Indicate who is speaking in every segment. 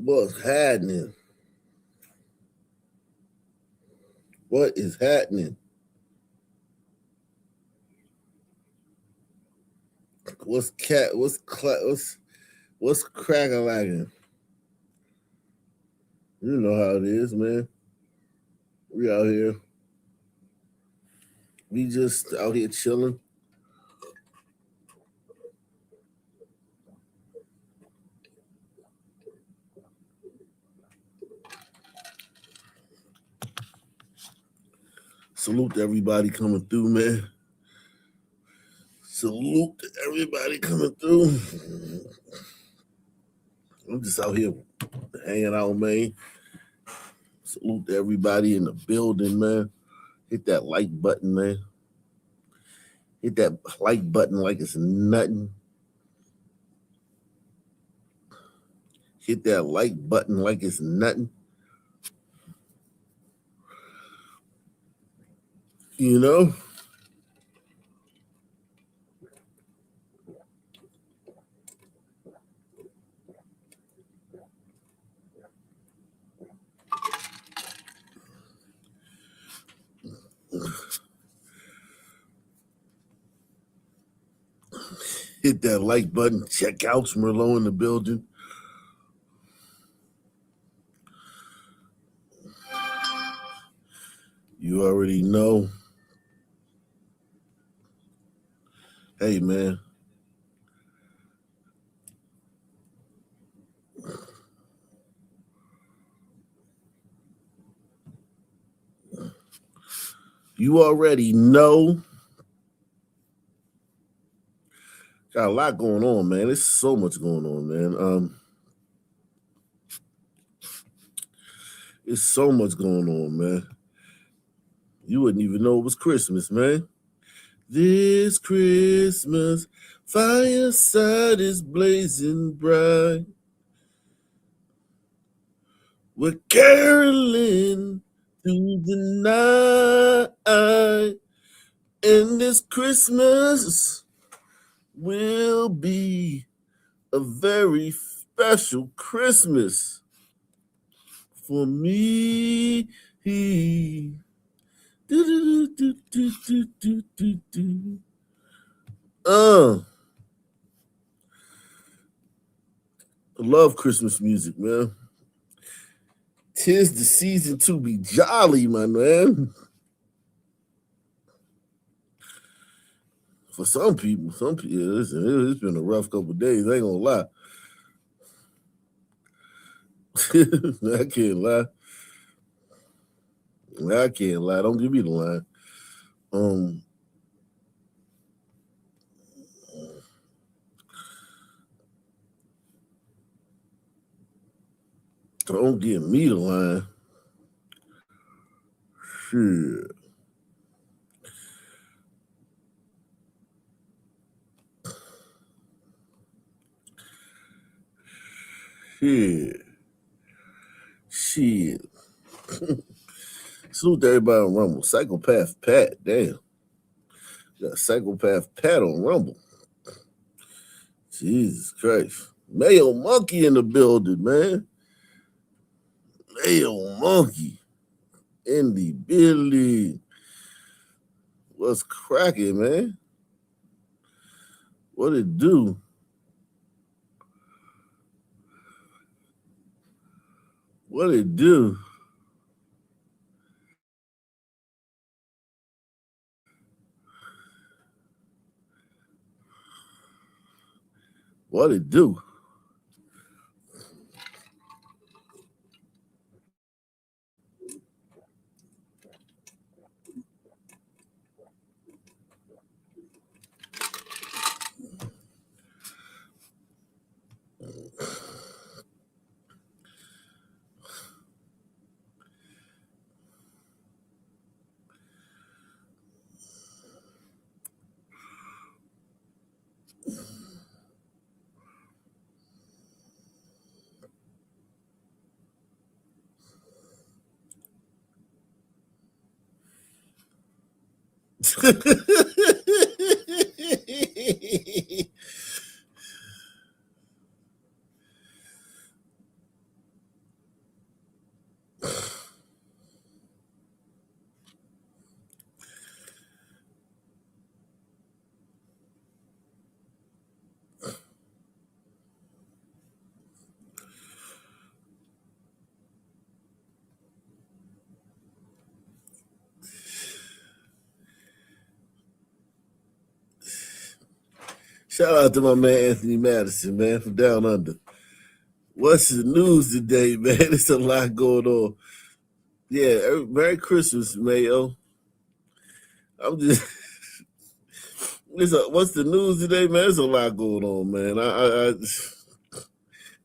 Speaker 1: What's happening? What is happening? What's cat? What's cracking lagging? You know how it is, man. We out here. We just out here chilling. Salute to everybody coming through, man. Salute to everybody coming through. I'm just out here hanging out, man. Salute to everybody in the building, man. Hit that like button, man. Hit that like button like it's nothing. Hit that like button like it's nothing. You know? Hit that like button. Check out Merlot in the building. You already know. Hey, man. You already know. Got a lot going on, man. There's so much going on, man. There's so much going on, man. You wouldn't even know it was Christmas, man. This Christmas, fireside is blazing bright. We're caroling through the night. And this Christmas will be a very special Christmas for me. I love Christmas music, man. 'Tis the season to be jolly, my man. For some people, listen, it's been a rough couple of days. I ain't gonna lie. I can't lie. I can't lie. Don't give me the line. Don't give me the line. Shit. Shit. Salute to everybody on Rumble. Psychopath Pat, damn. Got Psychopath Pat on Rumble. Jesus Christ. Mayo Monkey in the building, man. Mayo Monkey in the building. What's cracking, man? What it do? What it do? What it do? Shout out to my man Anthony Madison, man, from down under. What's the news today, man? There's a lot going on. Yeah, Merry Christmas, Mayo. I'm just what's the news today, man? There's a lot going on, man.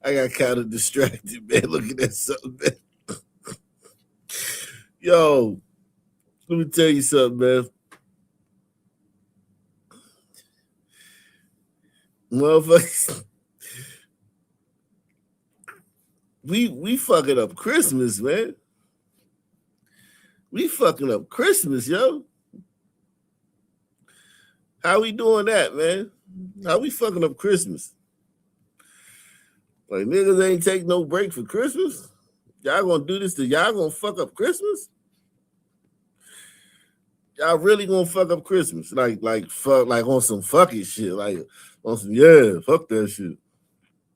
Speaker 1: I got kind of distracted, man, looking at something, man. Yo, let me tell you something, man. Motherfuckers, we fucking up Christmas, man. We fucking up Christmas, yo. How we doing that, man? How we fucking up Christmas? Like, niggas ain't take no break for Christmas? Y'all gonna do this to y'all gonna fuck up Christmas? Y'all really gonna fuck up Christmas? Like on some fucking shit. Like on some, yeah, fuck that shit.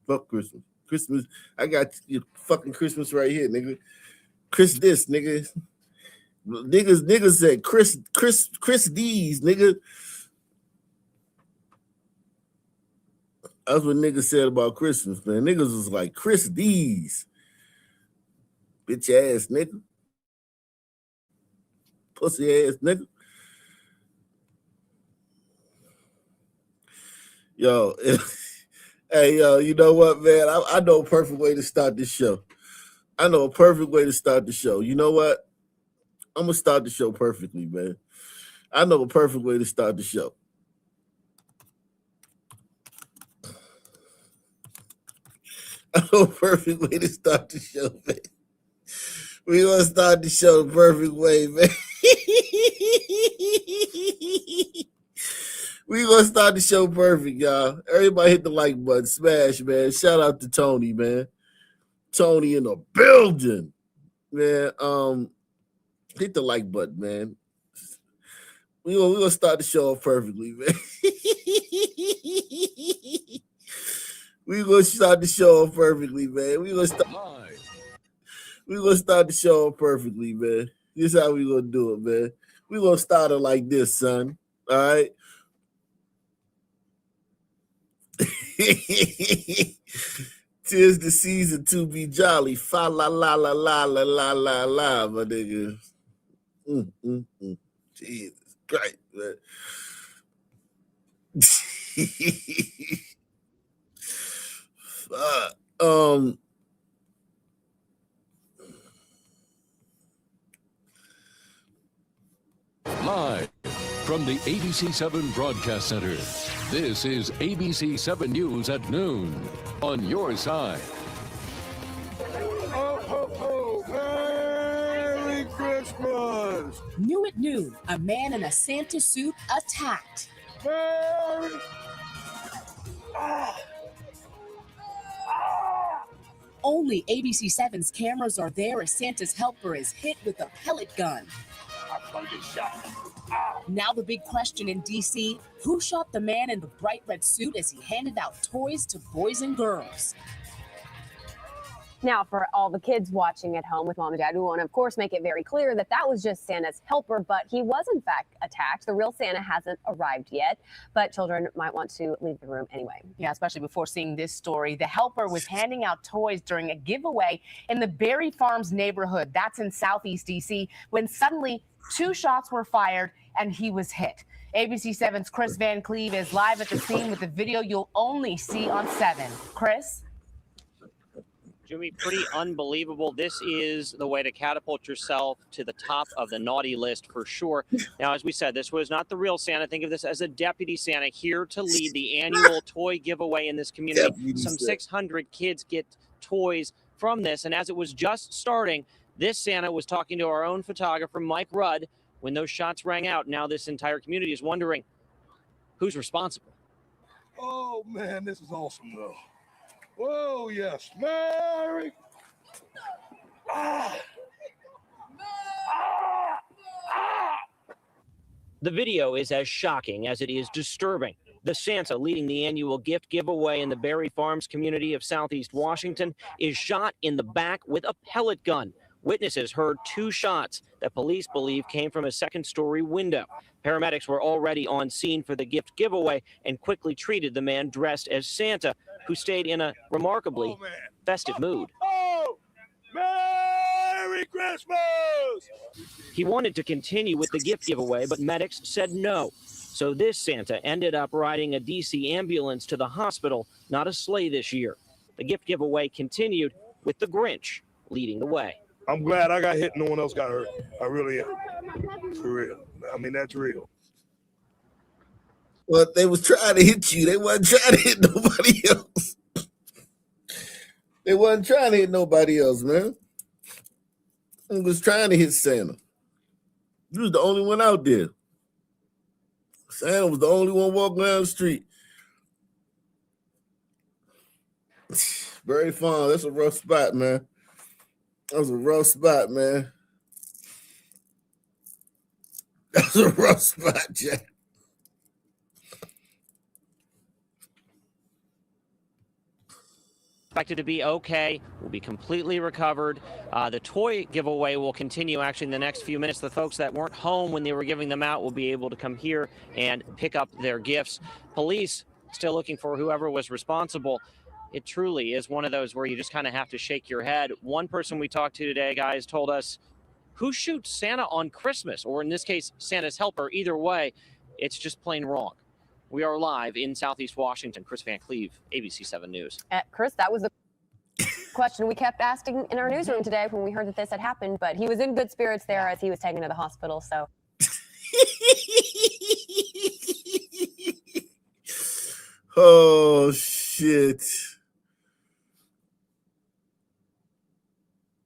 Speaker 1: Fuck Christmas. Christmas, I got your fucking Christmas right here, nigga. Chris this, nigga. Niggas said Chris D's, nigga. That's what niggas said about Christmas, man. Niggas was like, Chris D's. Bitch ass nigga. Pussy ass nigga. Yo, hey, yo, you know what, man? I know a perfect way to start this show. You know what? I'm going to start the show perfectly, man. I know a perfect way to start the show. I know a perfect way to start the show, man. We're going to start the show the perfect way, man. We're going to start the show perfect, y'all. Everybody hit the like button. Smash, man. Shout out to Tony, man. Tony in the building. Man, hit the like button, man. We're gonna start the show off perfectly, man. We're gonna start the show off perfectly, man. We're gonna start the show off perfectly, man. This is how we gonna do it, man. We're gonna start it like this, son. All right. Tis the season to be jolly. Fa la la la la la la la la, my nigga. Jesus Christ, man.
Speaker 2: Live from the ABC7 Broadcast Center, this is ABC7 News at noon. On your side.
Speaker 3: Ho, ho, ho! Merry Christmas!
Speaker 4: New at noon, a man in a Santa suit attacked.
Speaker 3: Merry...
Speaker 4: Only ABC7's cameras are there as Santa's helper is hit with a pellet gun. Now the big question in D.C., who shot the man in the bright red suit as he handed out toys to boys and girls?
Speaker 5: Now, for all the kids watching at home with mom and dad, we want to, of course, make it very clear that that was just Santa's helper, but he was, in fact, attacked. The real Santa hasn't arrived yet, but children might want to leave the room anyway.
Speaker 6: Yeah, especially before seeing this story. The helper was handing out toys during a giveaway in the Berry Farms neighborhood. That's in Southeast D.C., when suddenly 2 shots were fired and he was hit. ABC7's Chris Van Cleve is live at the scene with the video you'll only see on 7. Chris?
Speaker 7: Jimmy, pretty unbelievable. This is the way to catapult yourself to the top of the naughty list for sure. Now, as we said, this was not the real Santa. Think of this as a deputy Santa here to lead the annual toy giveaway in this community. Some 600 kids get toys from this. And as it was just starting, this Santa was talking to our own photographer, Mike Rudd, when those shots rang out. Now this entire community is wondering who's responsible.
Speaker 3: Oh, man, this is awesome, though. Whoa, yes. Merry...
Speaker 7: The video is as shocking as it is disturbing. The Santa leading the annual gift giveaway in the Berry Farms community of Southeast Washington is shot in the back with a pellet gun. Witnesses heard 2 shots that police believe came from a second-story window. Paramedics were already on scene for the gift giveaway and quickly treated the man dressed as Santa, who stayed in a remarkably festive mood.
Speaker 3: Oh, Merry Christmas!
Speaker 7: He wanted to continue with the gift giveaway, but medics said no. So this Santa ended up riding a DC ambulance to the hospital, not a sleigh this year. The gift giveaway continued with the Grinch leading the way.
Speaker 3: I'm glad I got hit and no one else got hurt. I really am. For real. I mean, that's real.
Speaker 1: Well, they was trying to hit you. They wasn't trying to hit nobody else. They wasn't trying to hit nobody else, man. They was trying to hit Santa. You was the only one out there. Santa was the only one walking down the street. Berry Farm, that's a rough spot, man. That was a rough spot, man. That's a rough spot, Jack.
Speaker 7: Expected to be okay, will be completely recovered. The toy giveaway will continue actually in the next few minutes. The folks that weren't home when they were giving them out will be able to come here and pick up their gifts. Police still looking for whoever was responsible. It truly is one of those where you just kind of have to shake your head. One person we talked to today, guys, told us, who shoots Santa on Christmas? Or in this case, Santa's helper. Either way, it's just plain wrong. We are live in Southeast Washington. Chris Van Cleve, ABC 7 News.
Speaker 5: Chris, that was the question we kept asking in our newsroom today when we heard that this had happened, but he was in good spirits there as he was taken to the hospital, so.
Speaker 1: Oh, shit.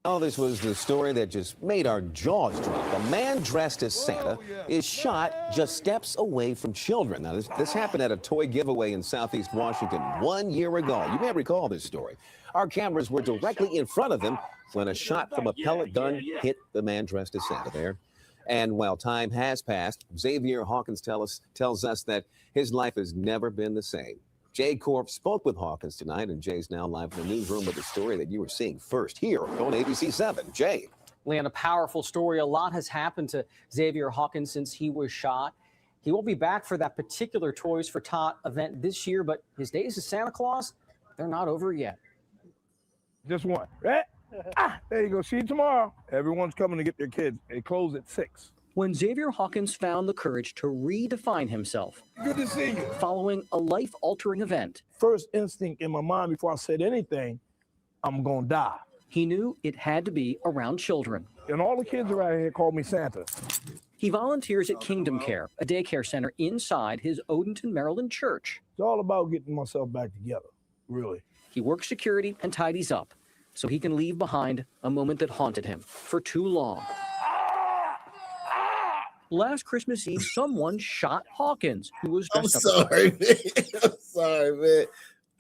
Speaker 8: Oh, this was the story that just made our jaws drop. A man dressed as Santa is shot just steps away from children. Now, this happened at a toy giveaway in Southeast Washington 1 year ago. You may recall this story. Our cameras were directly in front of him when a shot from a pellet gun hit the man dressed as Santa there. And while time has passed, Xavier Hawkins tells us that his life has never been the same. Jay Korf spoke with Hawkins tonight, and Jay's now live in the newsroom with the story that you were seeing first here on ABC 7. Jay.
Speaker 9: Leon, a powerful story. A lot has happened to Xavier Hawkins since he was shot. He won't be back for that particular Toys for Tot event this year, but his days as Santa Claus, they're not over yet.
Speaker 3: Just one. Right? There you go. See you tomorrow. Everyone's coming to get their kids. They close at 6.
Speaker 9: When Xavier Hawkins found the courage to redefine himself.
Speaker 3: Good to see you.
Speaker 9: Following a life-altering event.
Speaker 3: First instinct in my mind before I said anything, I'm going to die.
Speaker 9: He knew it had to be around children.
Speaker 3: And all the kids around here call me Santa.
Speaker 9: He volunteers at Kingdom Care, a daycare center inside his Odenton, Maryland church.
Speaker 3: It's all about getting myself back together, really.
Speaker 9: He works security and tidies up so he can leave behind a moment that haunted him for too long. Last Christmas Eve, someone shot Hawkins, who was
Speaker 1: I'm
Speaker 9: dressed
Speaker 1: sorry, man. I'm sorry, man.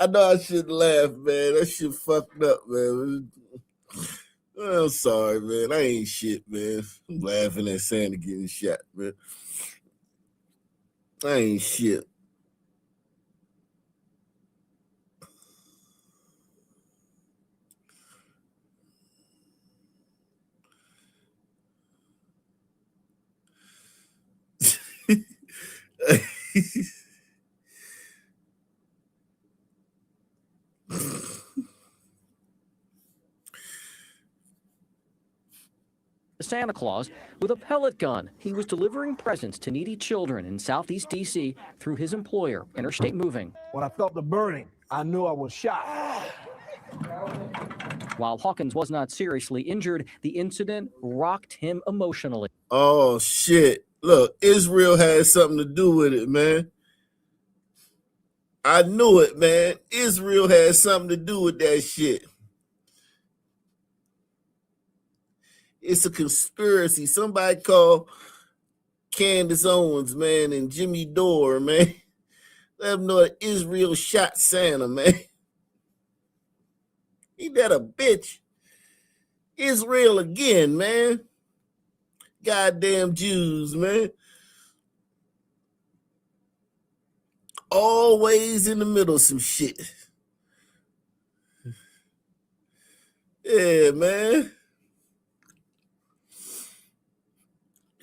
Speaker 1: I know I shouldn't laugh, man. That shit fucked up, man. I'm sorry, man. I ain't shit, man. I'm laughing at Santa getting shot, man. I ain't shit.
Speaker 9: Santa Claus with a pellet gun. He was delivering presents to needy children in Southeast D.C. through his employer, Interstate Moving.
Speaker 3: When I felt the burning, I knew I was shot.
Speaker 9: While Hawkins was not seriously injured, the incident rocked him emotionally.
Speaker 1: Oh, shit. Look, Israel had something to do with it, man. I knew it, man. Israel had something to do with that shit. It's a conspiracy. Somebody call Candace Owens, man, and Jimmy Dore, man. Let them know that Israel shot Santa, man. Ain't that a bitch? Israel again, man. Goddamn Jews, man. Always in the middle of some shit. Yeah, man.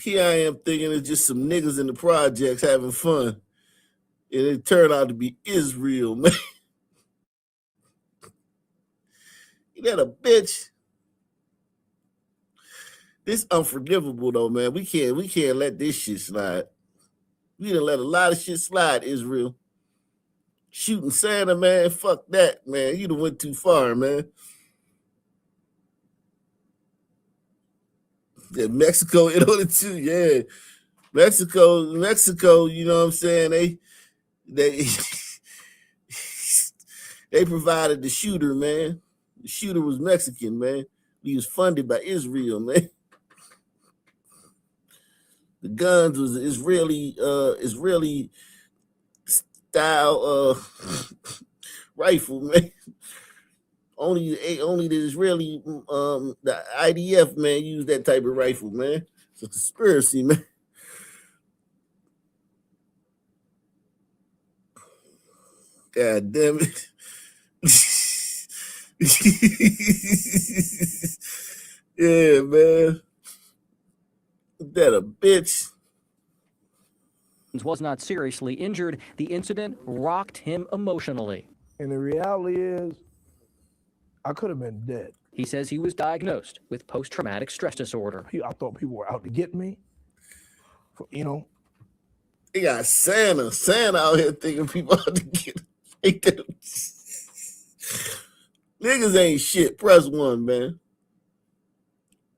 Speaker 1: Here I am thinking it's just some niggas in the projects having fun. And it turned out to be Israel, man. You that a bitch? This unforgivable though, man. We can't let this shit slide. We done let a lot of shit slide, Israel. Shooting Santa, man. Fuck that, man. You done went too far, man. Yeah, Mexico in on it too, yeah. Mexico, you know what I'm saying? They they provided the shooter, man. The shooter was Mexican, man. He was funded by Israel, man. The guns was Israeli style rifle, man. Only the Israeli the IDF, man, used that type of rifle, man. It's a conspiracy, man. God damn it. Yeah, man. That a bitch.
Speaker 10: Was not seriously injured. The incident rocked him emotionally.
Speaker 3: And the reality is, I could have been dead.
Speaker 10: He says he was diagnosed with post-traumatic stress disorder.
Speaker 3: I thought people were out to get me. You know.
Speaker 1: They got Santa out here thinking people out to get them. Niggas ain't shit. Press 1, man.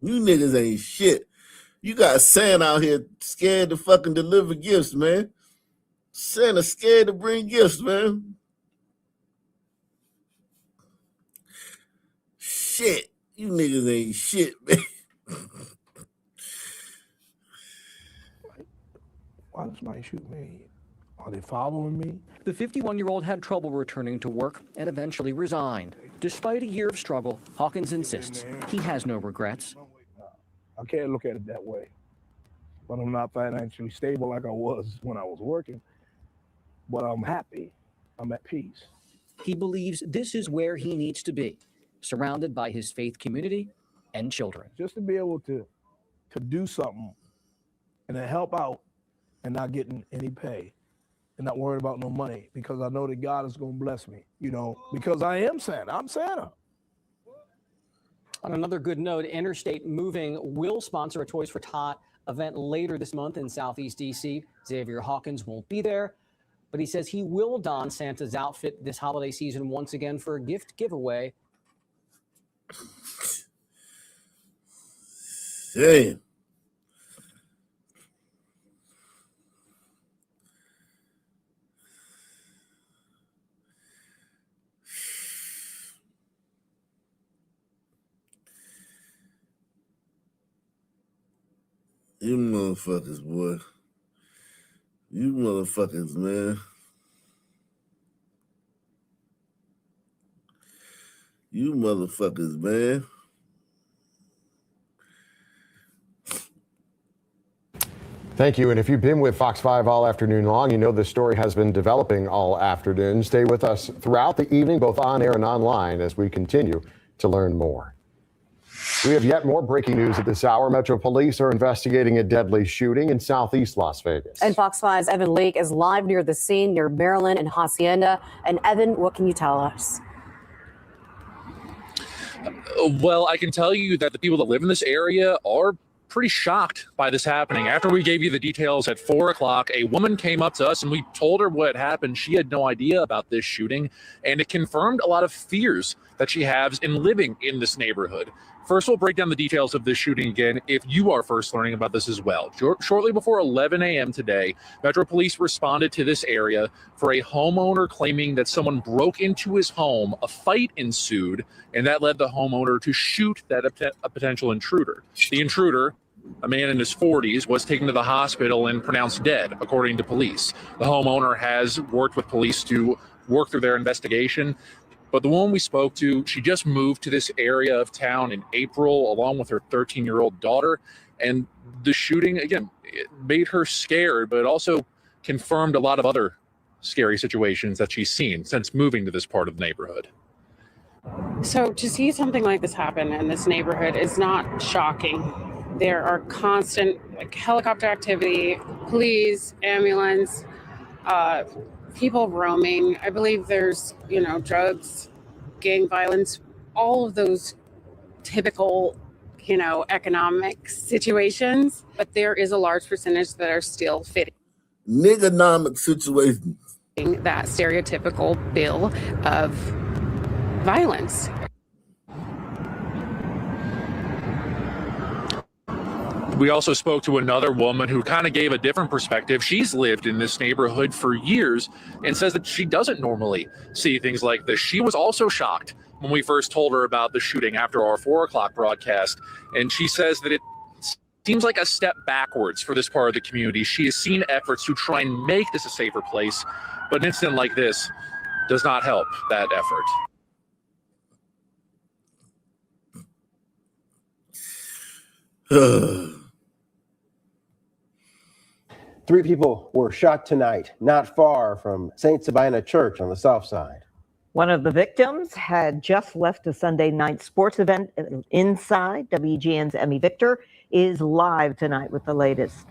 Speaker 1: You niggas ain't shit. You got Santa out here scared to fucking deliver gifts, man. Santa scared to bring gifts, man. Shit. You niggas ain't shit, man.
Speaker 3: Why does somebody shoot me? Are they following me?
Speaker 10: The 51-year-old had trouble returning to work and eventually resigned. Despite a year of struggle, Hawkins insists he has no regrets.
Speaker 3: I can't look at it that way. But I'm not financially stable like I was when I was working. But I'm happy. I'm at peace.
Speaker 10: He believes this is where he needs to be, surrounded by his faith community and children.
Speaker 3: Just to be able to do something and to help out and not getting any pay and not worried about no money, because I know that God is going to bless me, you know, because I am Santa. I'm Santa.
Speaker 9: On another good note, Interstate Moving will sponsor a Toys for Tot event later this month in Southeast DC. Xavier Hawkins won't be there, but he says he will don Santa's outfit this holiday season once again for a gift giveaway.
Speaker 1: Damn. You motherfuckers, boy. You motherfuckers, man. You motherfuckers, man.
Speaker 11: Thank you. And if you've been with Fox 5 all afternoon long, you know this story has been developing all afternoon. Stay with us throughout the evening, both on air and online, as we continue to learn more. We have yet more breaking news at this hour. Metro Police are investigating a deadly shooting in southeast Las Vegas.
Speaker 12: And Fox 5's Evan Lake is live near the scene near Maryland and Hacienda. And Evan, what can you tell us?
Speaker 13: Well, I can tell you that the people that live in this area are pretty shocked by this happening. After we gave you the details at 4 o'clock, a woman came up to us and we told her what happened. She had no idea about this shooting, and it confirmed a lot of fears that she has in living in this neighborhood. First, we'll break down the details of this shooting again if you are first learning about this as well. Shortly before 11 a.m. today, Metro Police responded to this area for a homeowner claiming that someone broke into his home. A fight ensued, and that led the homeowner to shoot a potential intruder. The intruder, a man in his 40s, was taken to the hospital and pronounced dead, according to police. The homeowner has worked with police to work through their investigation. But the woman we spoke to, she just moved to this area of town in April, along with her 13-year-old daughter. And the shooting, again, it made her scared, but it also confirmed a lot of other scary situations that she's seen since moving to this part of the neighborhood.
Speaker 14: So to see something like this happen in this neighborhood is not shocking. There are constant helicopter activity, police, ambulance, people roaming. I believe there's, drugs, gang violence, all of those typical, economic situations. But there is a large percentage that are still fitting
Speaker 1: Niggonomic situation.
Speaker 14: that stereotypical bill of violence.
Speaker 13: We also spoke to another woman who kind of gave a different perspective. She's lived in this neighborhood for years and says that she doesn't normally see things like this. She was also shocked when we first told her about the shooting after our 4 o'clock broadcast. And she says that it seems like a step backwards for this part of the community. She has seen efforts to try and make this a safer place, but an incident like this does not help that effort.
Speaker 15: Three people were shot tonight, not far from St. Sabina Church on the south side.
Speaker 16: One of the victims had just left a Sunday night sports event inside. WGN's Emmy Victor is live tonight with the latest.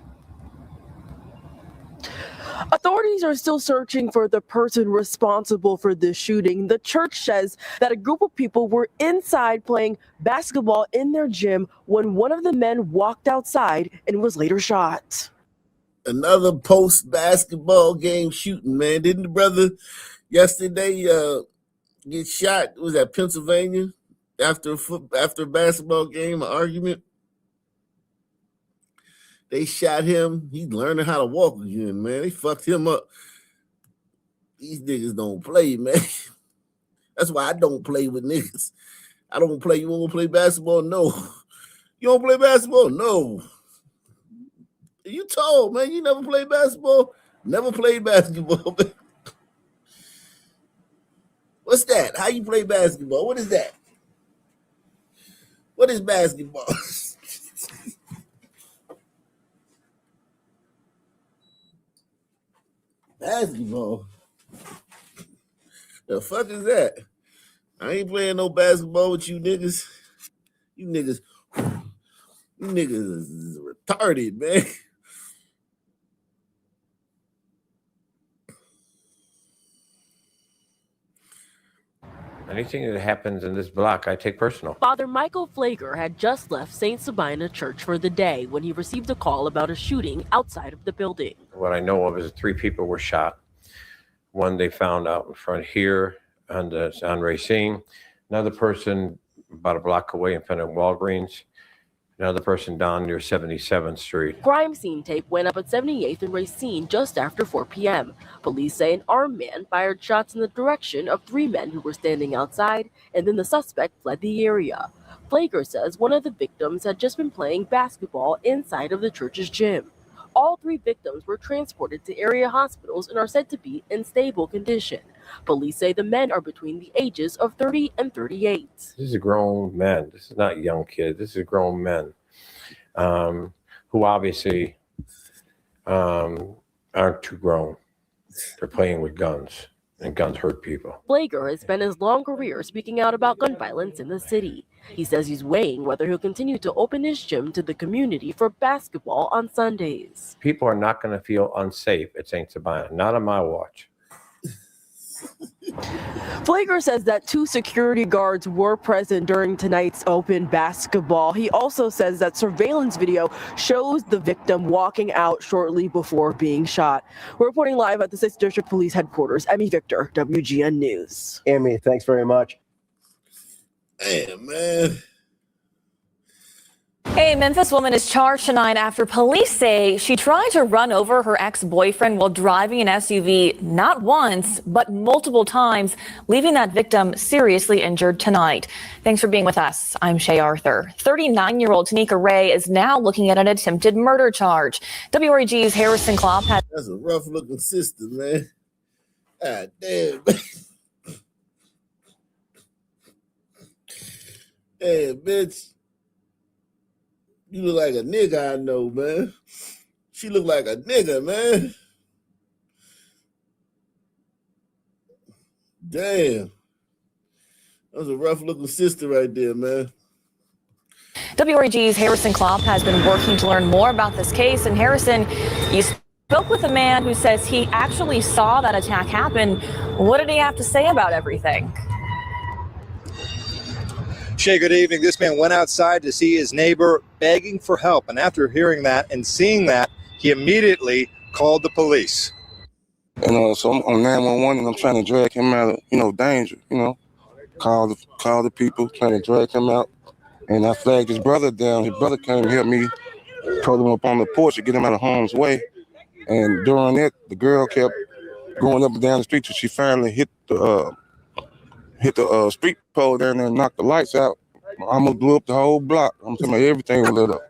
Speaker 17: Authorities are still searching for the person responsible for this shooting. The church says that a group of people were inside playing basketball in their gym when one of the men walked outside and was later shot.
Speaker 1: Another post-basketball game shooting, man. Didn't the brother yesterday get shot? Was that Pennsylvania after a basketball game, an argument? They shot him. He's learning how to walk again, man. They fucked him up. These niggas don't play, man. That's why I don't play with niggas. I don't play. You want to play basketball? No. You don't play basketball? No. You told, man. You never played basketball? Never played basketball, man. What's that? How you play basketball? What is that? What is basketball? Basketball? The fuck is that? I ain't playing no basketball with you niggas. You niggas is retarded, man.
Speaker 18: Anything that happens in this block, I take personal.
Speaker 19: Father Michael Flager had just left St. Sabina Church for the day when he received a call about a shooting outside of the building.
Speaker 18: What I know of is 3 people were shot. One they found out in front here on Racine. Another person about a block away in front of Walgreens. Another person down near 77th Street.
Speaker 19: Crime scene tape went up at 78th and Racine just after 4 p.m. Police say an armed man fired shots in the direction of 3 men who were standing outside, and then the suspect fled the area. Flager says one of the victims had just been playing basketball inside of the church's gym. All 3 victims were transported to area hospitals and are said to be in stable condition. Police say the men are between the ages of 30 and 38.
Speaker 18: This is a grown man. This is not young kids. This is grown men who obviously aren't too grown. They're playing with guns, and guns hurt people.
Speaker 19: Flager has spent his long career speaking out about gun violence in the city. He says he's weighing whether he'll continue to open his gym to the community for basketball on Sundays.
Speaker 18: People are not going to feel unsafe at St. Sabina. Not on my watch.
Speaker 17: Flager says that 2 security guards were present during tonight's open basketball. He also says that surveillance video shows the victim walking out shortly before being shot. We're reporting live at the 6th District Police Headquarters. Emmy Victor, WGN News.
Speaker 15: Emmy, thanks very much.
Speaker 1: Damn, man.
Speaker 20: A Memphis woman is charged tonight after police say she tried to run over her ex-boyfriend while driving an SUV not once, but multiple times, leaving that victim seriously injured tonight. Thanks for being with us. I'm Shay Arthur. 39-year-old Tanika Ray is now looking at an attempted murder charge. WREG's Harrison Klopp has...
Speaker 1: That's a rough-looking sister, man. God damn, man. Hey, bitch. You look like a nigga I know, man. She look like a nigga, man. Damn. That was a rough-looking sister right there, man.
Speaker 20: WREG's Harrison Klopp has been working to learn more about this case. And Harrison, you spoke with a man who says he actually saw that attack happen. What did he have to say about everything?
Speaker 21: Shay, good evening. This man went outside to see his neighbor begging for help. And after hearing that and seeing that, he immediately called the police.
Speaker 22: So I'm on 911 and I'm trying to drag him out of, danger, call the people, trying to drag him out. And I flagged his brother down. His brother came and helped me, told him up on the porch to get him out of harm's way. And during that, the girl kept going up and down the street till she finally hit the street pole down there and knocked the lights out. I almost blew up the whole block. I'm talking about everything was lit up.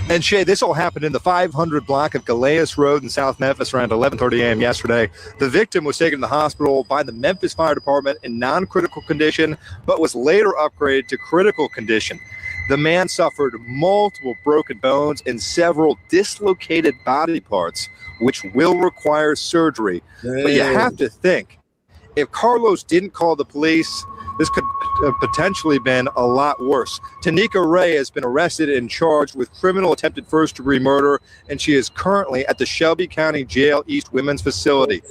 Speaker 21: And Shay, this all happened in the 500 block of Galeas Road in South Memphis around 11:30 a.m. yesterday. The victim was taken to the hospital by the Memphis Fire Department in non-critical condition, but was later upgraded to critical condition. The man suffered multiple broken bones and several dislocated body parts, which will require surgery. But you have to think, if Carlos didn't call the police, this could have potentially been a lot worse. Tanika Ray has been arrested and charged with criminal attempted first-degree murder, and she is currently at the Shelby County Jail East Women's Facility.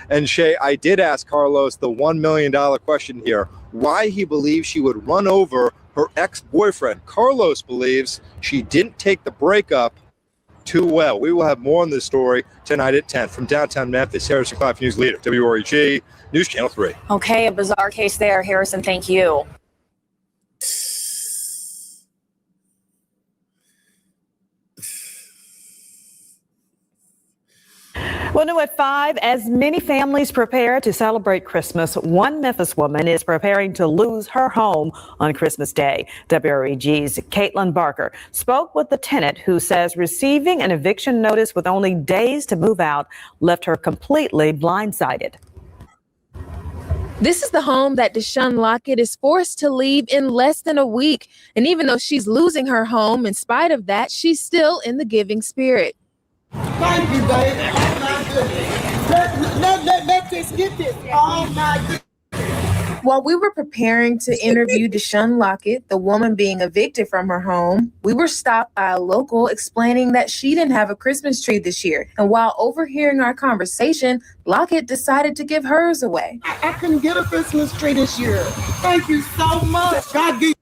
Speaker 21: And Shay, I did ask Carlos the $1 million question here, why he believes she would run over her ex-boyfriend. Carlos believes she didn't take the breakup too well. We will have more on this story tonight at 10. From downtown Memphis, Harrison Klopp, News Leader, WREG, News Channel 3.
Speaker 20: Okay, a bizarre case there, Harrison. Thank you.
Speaker 23: Well, new at 5, as many families prepare to celebrate Christmas, one Memphis woman is preparing to lose her home on Christmas Day. WREG's Caitlin Barker spoke with the tenant who says receiving an eviction notice with only days to move out left her completely blindsided.
Speaker 24: This is the home that Deshaun Lockett is forced to leave in less than a week. And even though she's losing her home, in spite of that, she's still in the giving spirit.
Speaker 25: Thank you, baby. Oh, my goodness. Let's just get this. Oh, my goodness.
Speaker 24: While we were preparing to interview Deshaun Lockett, the woman being evicted from her home, we were stopped by a local explaining that she didn't have a Christmas tree this year. And while overhearing our conversation, Lockett decided to give hers away.
Speaker 25: I couldn't get a Christmas tree this year. Thank you so much. God give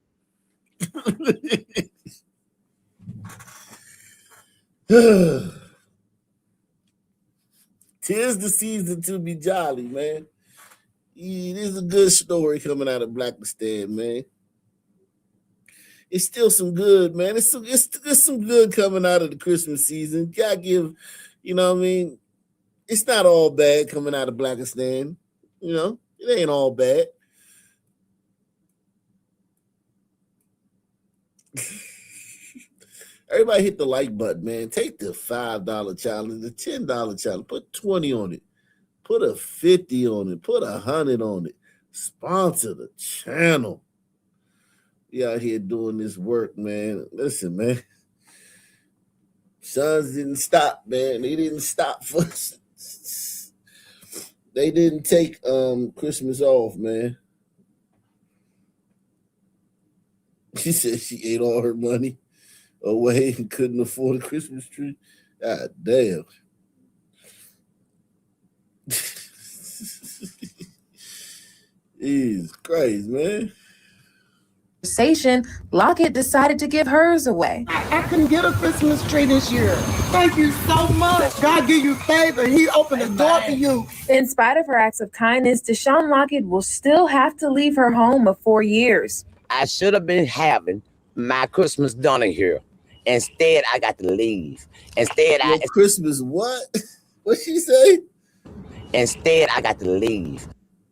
Speaker 1: Tis the season to be jolly, man. It is a good story coming out of Blackistan, man. It's still some good, man. It's some good coming out of the Christmas season. Gotta give, you know what I mean? It's not all bad coming out of Blackistan. You know, it ain't all bad. Everybody hit the like button, man. Take the $5 challenge, the $10 challenge. Put 20 on it. Put a 50 on it. Put 100 on it. Sponsor the channel. We out here doing this work, man. Listen, man. Sons didn't stop, man. They didn't stop for us. They didn't take Christmas off, man. She said she ate all her money away and couldn't afford a Christmas tree. God damn. Jesus Christ, man.
Speaker 24: Lockett decided to give hers away.
Speaker 25: I couldn't get a Christmas tree this year. Thank you so much. God give you favor. He opened the door for you.
Speaker 24: In spite of her acts of kindness, Deshaun Lockett will still have to leave her home of 4 years.
Speaker 26: I should have been having my Christmas done in here. Instead, I got to leave. Instead,
Speaker 1: Christmas what? What'd she say?
Speaker 26: Instead, I got to leave.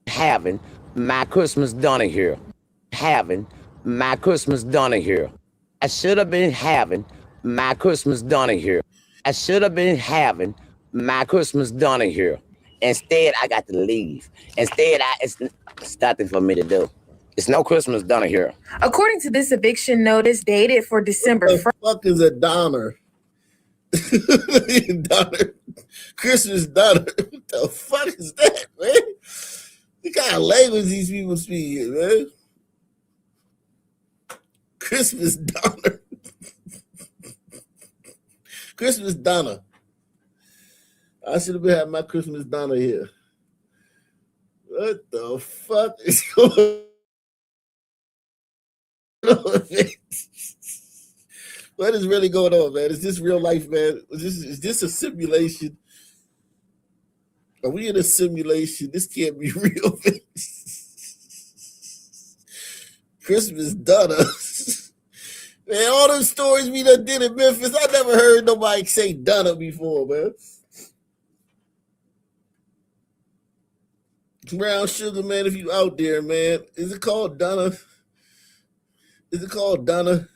Speaker 26: Having my Christmas done in here. Having my Christmas done in here. I should have been having my Christmas done in here. I should have been having my Christmas done in here. Instead, I got to leave. Instead, it's nothing for me to do. It's no Christmas done in here.
Speaker 24: According to this eviction notice dated for December 1st.
Speaker 1: What the fuck is a Donner? Donner. Christmas Donner. What the fuck is that, man? What kind of language these people speak, man? Christmas Donna. Christmas Donna. I should have been having my Christmas Donna here. What the fuck is going on? What is really going on, man? Is this real life, man? Is this a simulation? Are we in a simulation? This can't be real. Christmas Donna. Man, all those stories we done did in Memphis, I never heard nobody say Donna before, man. Brown Sugar, man, if you out there, man, is it called Donna? Is it called Donna?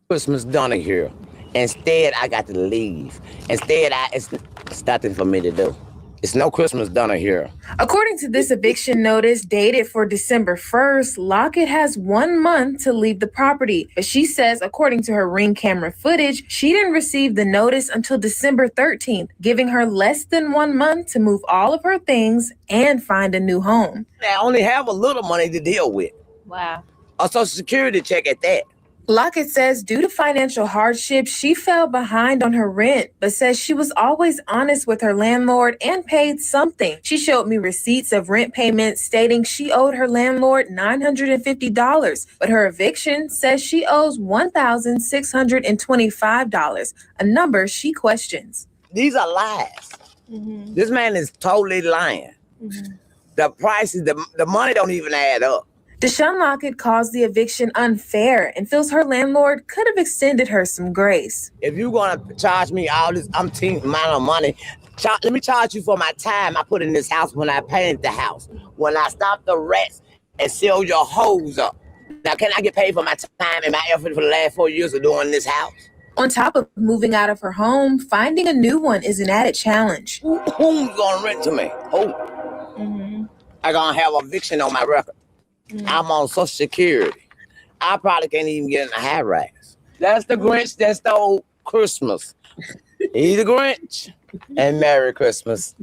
Speaker 26: Christmas Donna here. Instead, I got to leave. Instead, it's nothing for me to do. It's no Christmas Donna here.
Speaker 24: According to this eviction notice dated for December 1st, Lockett has 1 month to leave the property. But she says, according to her Ring camera footage, she didn't receive the notice until December 13th, giving her less than 1 month to move all of her things and find a new home.
Speaker 26: I only have a little money to deal with.
Speaker 24: Wow.
Speaker 26: A Social Security check at that.
Speaker 24: Lockett says due to financial hardship, she fell behind on her rent, but says she was always honest with her landlord and paid something. She showed me receipts of rent payments stating she owed her landlord $950, but her eviction says she owes $1,625, a number she questions.
Speaker 26: These are lies.
Speaker 24: Mm-hmm.
Speaker 26: This man is totally lying.
Speaker 24: Mm-hmm.
Speaker 26: The prices, the money don't even add up.
Speaker 24: Deshaun Lockett calls the eviction unfair and feels her landlord could have extended her some grace.
Speaker 26: If you're going to charge me all this umpteen amount of money, let me charge you for my time I put in this house when I painted the house, when I stopped the rats and sealed your hoes up. Now, can I get paid for my time and my effort for the last 4 years of doing this house?
Speaker 24: On top of moving out of her home, finding a new one is an added challenge.
Speaker 26: Who's going to rent to me? Who?
Speaker 24: Mm-hmm.
Speaker 26: I going to have eviction on my record. I'm on Social Security. I probably can't even get in a high rise. That's the Grinch that stole Christmas. He's the Grinch. And Merry Christmas.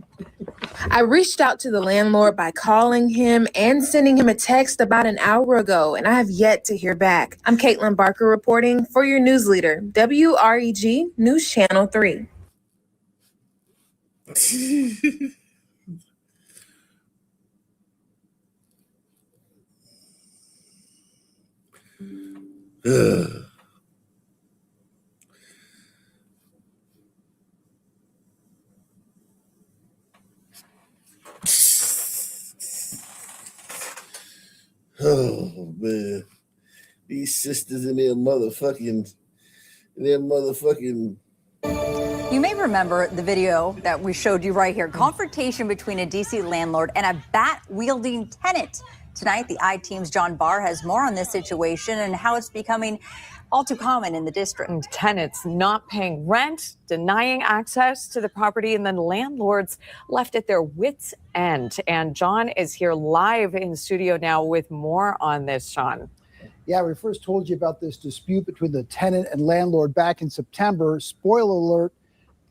Speaker 24: I reached out to the landlord by calling him and sending him a text about an hour ago, and I have yet to hear back. I'm Caitlin Barker reporting for your news leader, WREG News Channel 3.
Speaker 1: Oh man, these sisters and their motherfucking.
Speaker 2: You may remember the video that we showed you right here. Confrontation between a D.C. landlord and a bat-wielding tenant. Tonight, the I-Team's John Barr has more on this situation and how it's becoming all too common in the district.
Speaker 23: And tenants not paying rent, denying access to the property, and then landlords left at their wits' end. And John is here live in studio now with more on this, John.
Speaker 4: Yeah, we first told you about this dispute between the tenant and landlord back in September. Spoiler alert,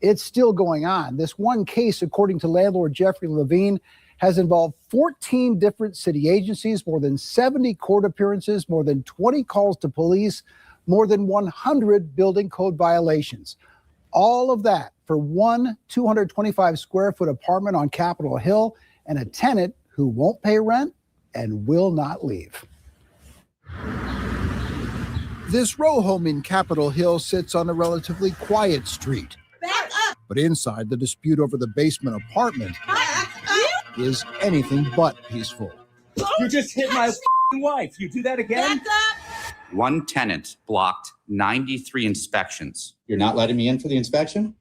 Speaker 4: it's still going on. This one case, according to landlord Jeffrey Levine, has involved 14 different city agencies, more than 70 court appearances, more than 20 calls to police, more than 100 building code violations. All of that for one 225 square foot apartment on Capitol Hill and a tenant who won't pay rent and will not leave. This row home in Capitol Hill sits on a relatively quiet street. But inside, the dispute over the basement apartment is anything but peaceful.
Speaker 5: You just hit my wife. You do that again?
Speaker 6: One tenant blocked 93 inspections. You're not letting me in for the inspection?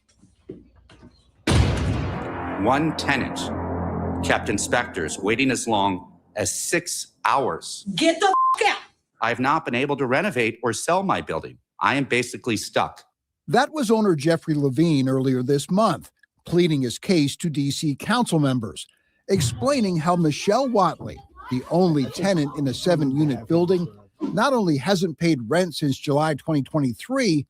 Speaker 6: One tenant kept inspectors waiting as long as 6 hours.
Speaker 5: Get the out.
Speaker 6: I have not been able to renovate or sell my building. I am basically stuck.
Speaker 4: That was owner Jeffrey Levine earlier this month, pleading his case to D.C. council members, explaining how Michelle Watley, the only tenant in a 7-unit building, not only hasn't paid rent since July 2023,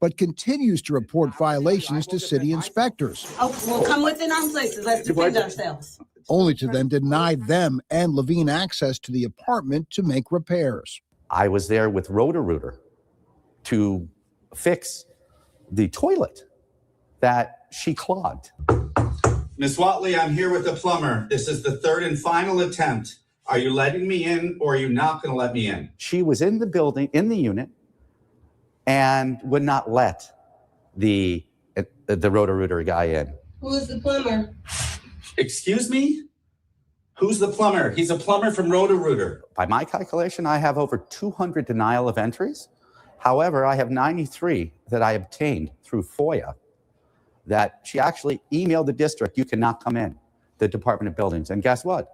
Speaker 4: but continues to report violations to city inspectors.
Speaker 3: Oh, we'll come within our places. Let's defend ourselves.
Speaker 4: Only to then deny them and Levine access to the apartment to make repairs.
Speaker 7: I was there with Roto-Rooter to fix the toilet that she clogged.
Speaker 8: Miss Watley, I'm here with the plumber. This is the third and final attempt. Are you letting me in or are you not going to let me in?
Speaker 7: She was in the building, in the unit, and would not let the Roto-Rooter guy in.
Speaker 3: Who is the plumber?
Speaker 8: Excuse me? Who's the plumber? He's a plumber from Roto-Rooter.
Speaker 7: By my calculation, I have over 200 denial of entries. However, I have 93 that I obtained through FOIA that she actually emailed the district, you cannot come in, the Department of Buildings. And guess what?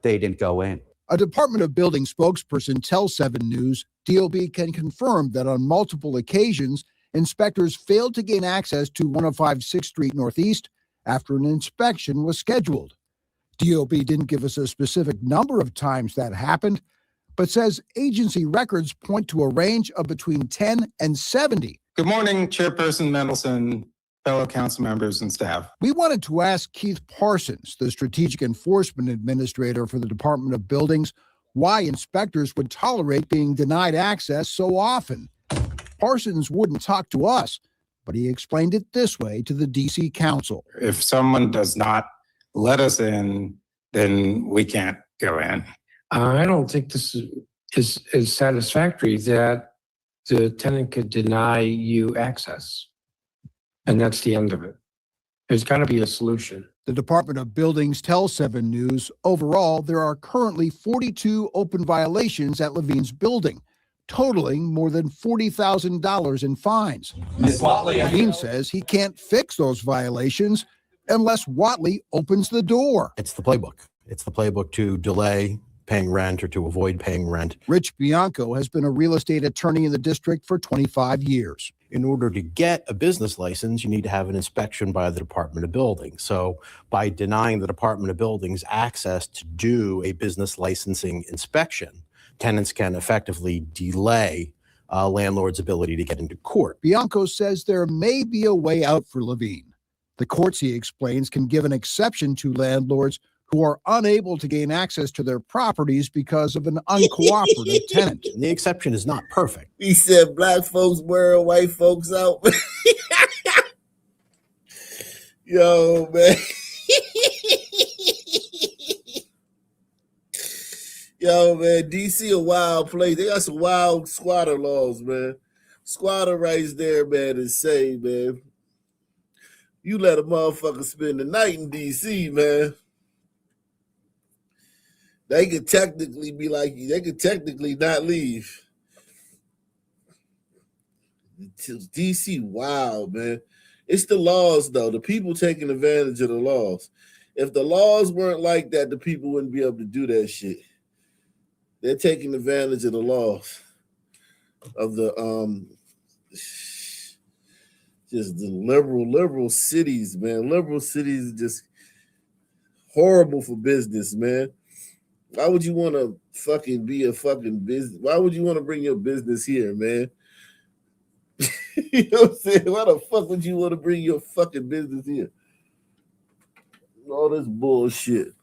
Speaker 7: They didn't go in.
Speaker 4: A Department of Building spokesperson tells 7 News DOB can confirm that on multiple occasions, inspectors failed to gain access to 105 6th Street Northeast after an inspection was scheduled. DOB didn't give us a specific number of times that happened, but says agency records point to a range of between 10 and 70.
Speaker 9: Good morning, Chairperson Mendelson, fellow council members and staff.
Speaker 4: We wanted to ask Keith Parsons, the Strategic Enforcement Administrator for the Department of Buildings, why inspectors would tolerate being denied access so often. Parsons wouldn't talk to us, but he explained it this way to the D.C. Council.
Speaker 9: If someone does not let us in, then we can't go in.
Speaker 10: I don't think this is satisfactory that the tenant could deny you access. And that's the end of it. There's got to be a solution.
Speaker 4: The Department of Buildings tells 7 News, overall, there are currently 42 open violations at Levine's building, totaling more than $40,000 in fines.
Speaker 8: Ms. Watley,
Speaker 4: Levine says he can't fix those violations unless Watley opens the door.
Speaker 11: It's the playbook. It's the playbook to delay paying rent or to avoid paying rent.
Speaker 4: Rich Bianco has been a real estate attorney in the district for 25 years.
Speaker 11: In order to get a business license, you need to have an inspection by the Department of Buildings. So by denying the Department of Buildings access to do a business licensing inspection, tenants can effectively delay landlord's ability to get into court.
Speaker 4: Bianco says there may be a way out for Levine. The courts, he explains, can give an exception to landlords who are unable to gain access to their properties because of an uncooperative tenant.
Speaker 11: And the exception is not perfect.
Speaker 1: He said black folks wearing white folks out. Yo, man. Yo, man, DC a wild place. They got some wild squatter laws, man. Squatter rights there, man, is insane, man. You let a motherfucker spend the night in DC, man. They could technically be like you. They could technically not leave. DC, wild, man. It's the laws, though. The people taking advantage of the laws. If the laws weren't like that, the people wouldn't be able to do that shit. They're taking advantage of the laws of the just the liberal cities, man. Liberal cities just horrible for business, man. Why would you want to fucking be a fucking business? Why would you want to bring your business here, man? You know what I'm saying? Why the fuck would you want to bring your fucking business here? All this bullshit.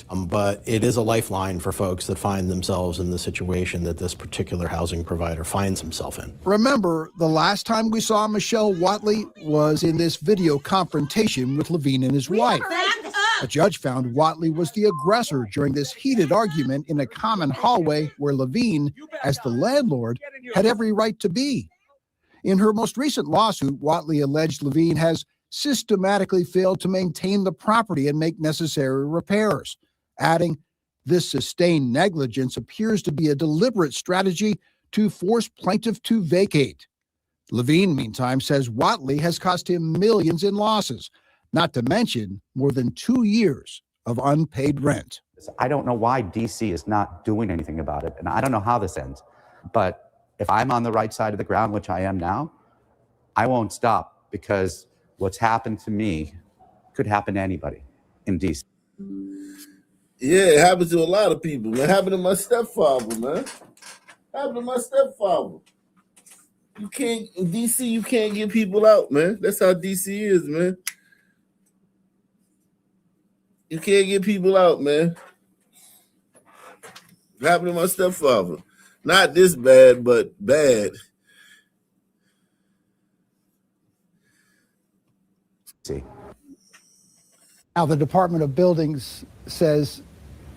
Speaker 11: But it is a lifeline for folks that find themselves in the situation that this particular housing provider finds himself in.
Speaker 4: Remember, the last time we saw Michelle Watley was in this video confrontation with Levine and his wife. A judge found Watley was the aggressor during this heated argument in a common hallway where Levine, as the landlord, had every right to be. In her most recent lawsuit, Watley alleged Levine has systematically failed to maintain the property and make necessary repairs, adding, this sustained negligence appears to be a deliberate strategy to force plaintiff to vacate. Levine, meantime, says Watley has cost him millions in losses, not to mention more than 2 years of unpaid rent.
Speaker 6: I don't know why DC is not doing anything about it, and I don't know how this ends. But if I'm on the right side of the ground, which I am now, I won't stop, because what's happened to me could happen to anybody in DC.
Speaker 1: Yeah, it happens to a lot of people, man. Happened to my stepfather, man. Happened to my stepfather. You can't in DC. You can't get people out, man. That's how DC is, man. You can't get people out, man. It happened to my stepfather. Not this bad, but bad.
Speaker 6: See.
Speaker 4: Now, the Department of Buildings says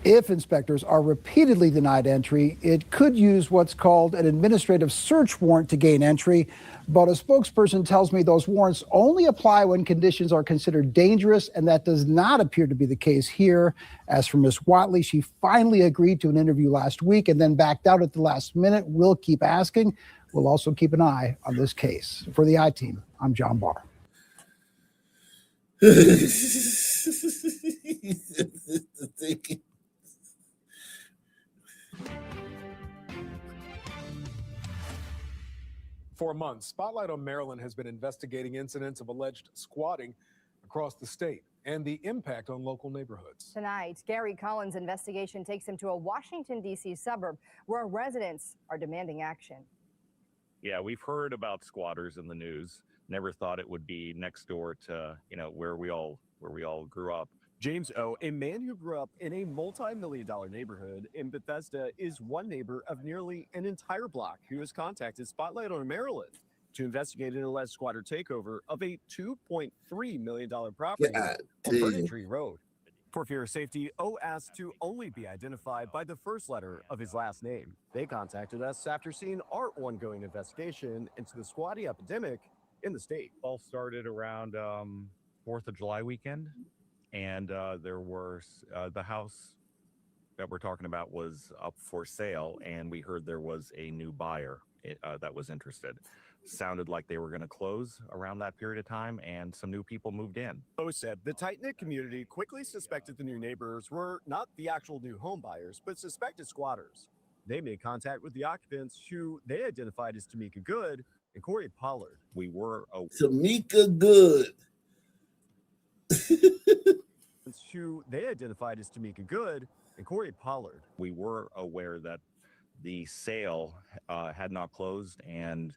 Speaker 4: if inspectors are repeatedly denied entry, it could use what's called an administrative search warrant to gain entry. But a spokesperson tells me those warrants only apply when conditions are considered dangerous, and that does not appear to be the case here. As for Ms. Watley, she finally agreed to an interview last week and then backed out at the last minute. We'll keep asking. We'll also keep an eye on this case. For the I-Team, I'm John Barr.
Speaker 12: For months, Spotlight on Maryland has been investigating incidents of alleged squatting across the state and the impact on local neighborhoods.
Speaker 13: Tonight, Gary Collins' investigation takes him to a Washington, D.C. suburb where residents are demanding action.
Speaker 14: Yeah, we've heard about squatters in the news. Never thought it would be next door to, where we all grew up.
Speaker 16: James O., a man who grew up in a multi-million-dollar neighborhood in Bethesda, is one neighbor of nearly an entire block who has contacted Spotlight on Maryland to investigate an alleged squatter takeover of a $2.3 million property on Burning Tree Road. For fear of safety, O asked to only be identified by the first letter of his last name. They contacted us after seeing our ongoing investigation into the squatting epidemic in the state.
Speaker 14: All started around 4th of July weekend. And there were the house that we're talking about was up for sale, and we heard there was a new buyer that was interested. Sounded like they were going to close around that period of time, and some new people moved in.
Speaker 16: O said the tight-knit community quickly suspected the new neighbors were not the actual new home buyers, but suspected squatters. They made contact with the occupants, who they identified as Tamika Good and Corey Pollard.
Speaker 14: We were
Speaker 1: Tamika Good.
Speaker 16: Who they identified as Tamika Good and Corey Pollard.
Speaker 14: We were aware that the sale had not closed and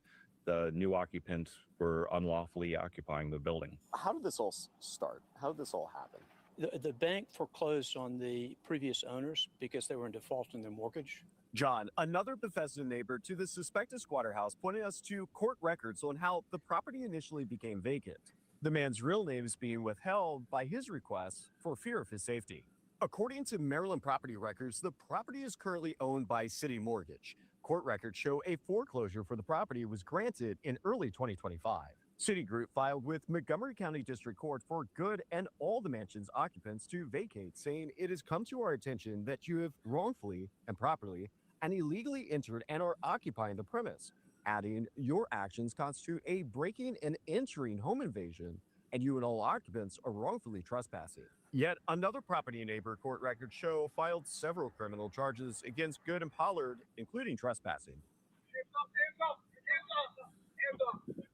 Speaker 14: the new occupants were unlawfully occupying the building.
Speaker 16: How did this all start? How did this all happen?
Speaker 18: The bank foreclosed on the previous owners because they were in default on their mortgage.
Speaker 16: John, another Bethesda neighbor to the suspected squatter house, pointed us to court records on how the property initially became vacant. The man's real name is being withheld by his request for fear of his safety. According to Maryland property records, the property is currently owned by City Mortgage. Court records show a foreclosure for the property was granted in early 2025. Citigroup filed with Montgomery County District Court for Good and all the mansion's occupants to vacate, saying it has come to our attention that you have wrongfully and properly and illegally entered and are occupying the premise, adding your actions constitute a breaking and entering home invasion, and you and all occupants are wrongfully trespassing. Yet another property neighbor, court records show, filed several criminal charges against Good and Pollard, including trespassing.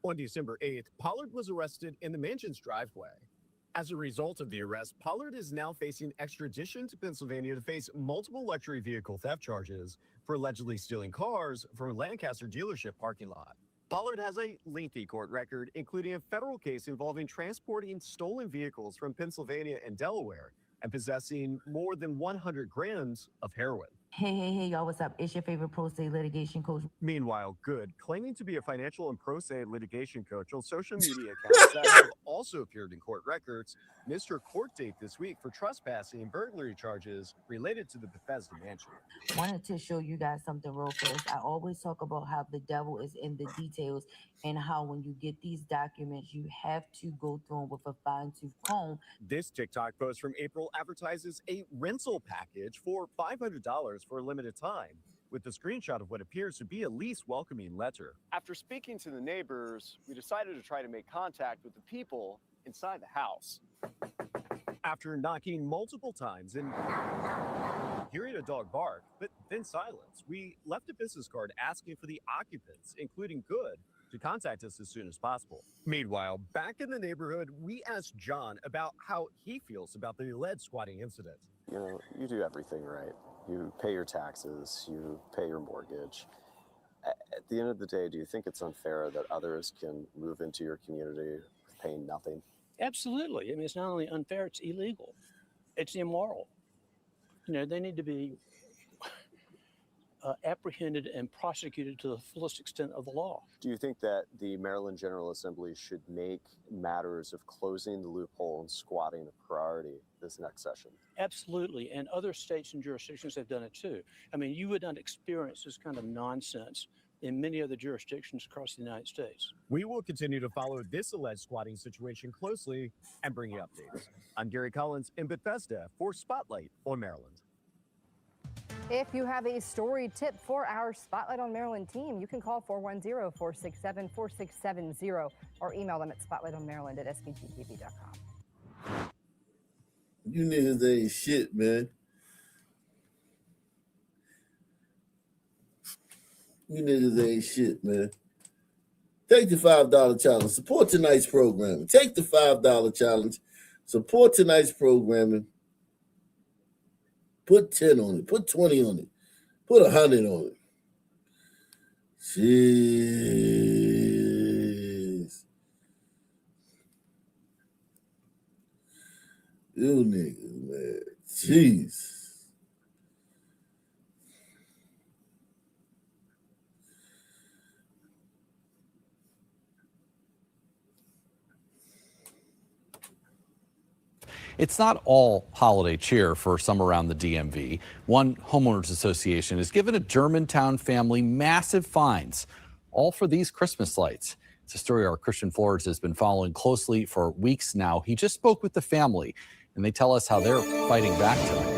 Speaker 16: On December 8th, Pollard was arrested in the mansion's driveway. As a result of the arrest, Pollard is now facing extradition to Pennsylvania to face multiple luxury vehicle theft charges for allegedly stealing cars from a Lancaster dealership parking lot. Pollard has a lengthy court record, including a federal case involving transporting stolen vehicles from Pennsylvania and Delaware and possessing more than 100 grams of heroin.
Speaker 19: Hey, y'all, what's up? It's your favorite pro se litigation coach.
Speaker 16: Meanwhile, Good, claiming to be a financial and pro se litigation coach on social media accounts that have also appeared in court records, missed her court date this week for trespassing and burglary charges related to the Bethesda mansion.
Speaker 19: Wanted to show you guys something real fast. I always talk about how the devil is in the details and how when you get these documents, you have to go through them with a fine-tooth comb.
Speaker 16: This TikTok post from April advertises a rental package for $500 for a limited time, with a screenshot of what appears to be a lease welcoming letter. After speaking to the neighbors, we decided to try to make contact with the people inside the house. After knocking multiple times and hearing a dog bark, but then silence, we left a business card asking for the occupants, including Good, to contact us as soon as possible. Meanwhile, back in the neighborhood, we asked John about how he feels about the alleged squatting incident. You know, you do everything right. You pay your taxes, you pay your mortgage. At the end of the day, do you think it's unfair that others can move into your community paying nothing?
Speaker 18: Absolutely. I mean, it's not only unfair, it's illegal. It's immoral. You know, they need to be apprehended and prosecuted to the fullest extent of the law.
Speaker 16: Do you think that the Maryland General Assembly should make matters of closing the loophole and squatting a priority this next session?
Speaker 18: Absolutely. And other states and jurisdictions have done it too. I mean, you would not experience this kind of nonsense in many other jurisdictions across the United States.
Speaker 16: We will continue to follow this alleged squatting situation closely and bring you updates. I'm Gary Collins in Bethesda for Spotlight on Maryland.
Speaker 13: If you have a story tip for our Spotlight on Maryland team, you can call 410-467-4670 or email them at spotlightonmaryland@spgtv.com.
Speaker 1: You niggas ain't shit, man. You niggas ain't shit, man. Take the $5 challenge. Support tonight's programming. Take the $5 challenge. Support tonight's programming. Put 10 on it. Put 20 on it. Put 100 on it. Jeez. You niggas, man. Jeez.
Speaker 15: It's not all holiday cheer for some around the DMV. One homeowners association has given a Germantown family massive fines, all for these Christmas lights. It's a story our Christian Flores has been following closely for weeks now. He just spoke with the family, and they tell us how they're fighting back tonight.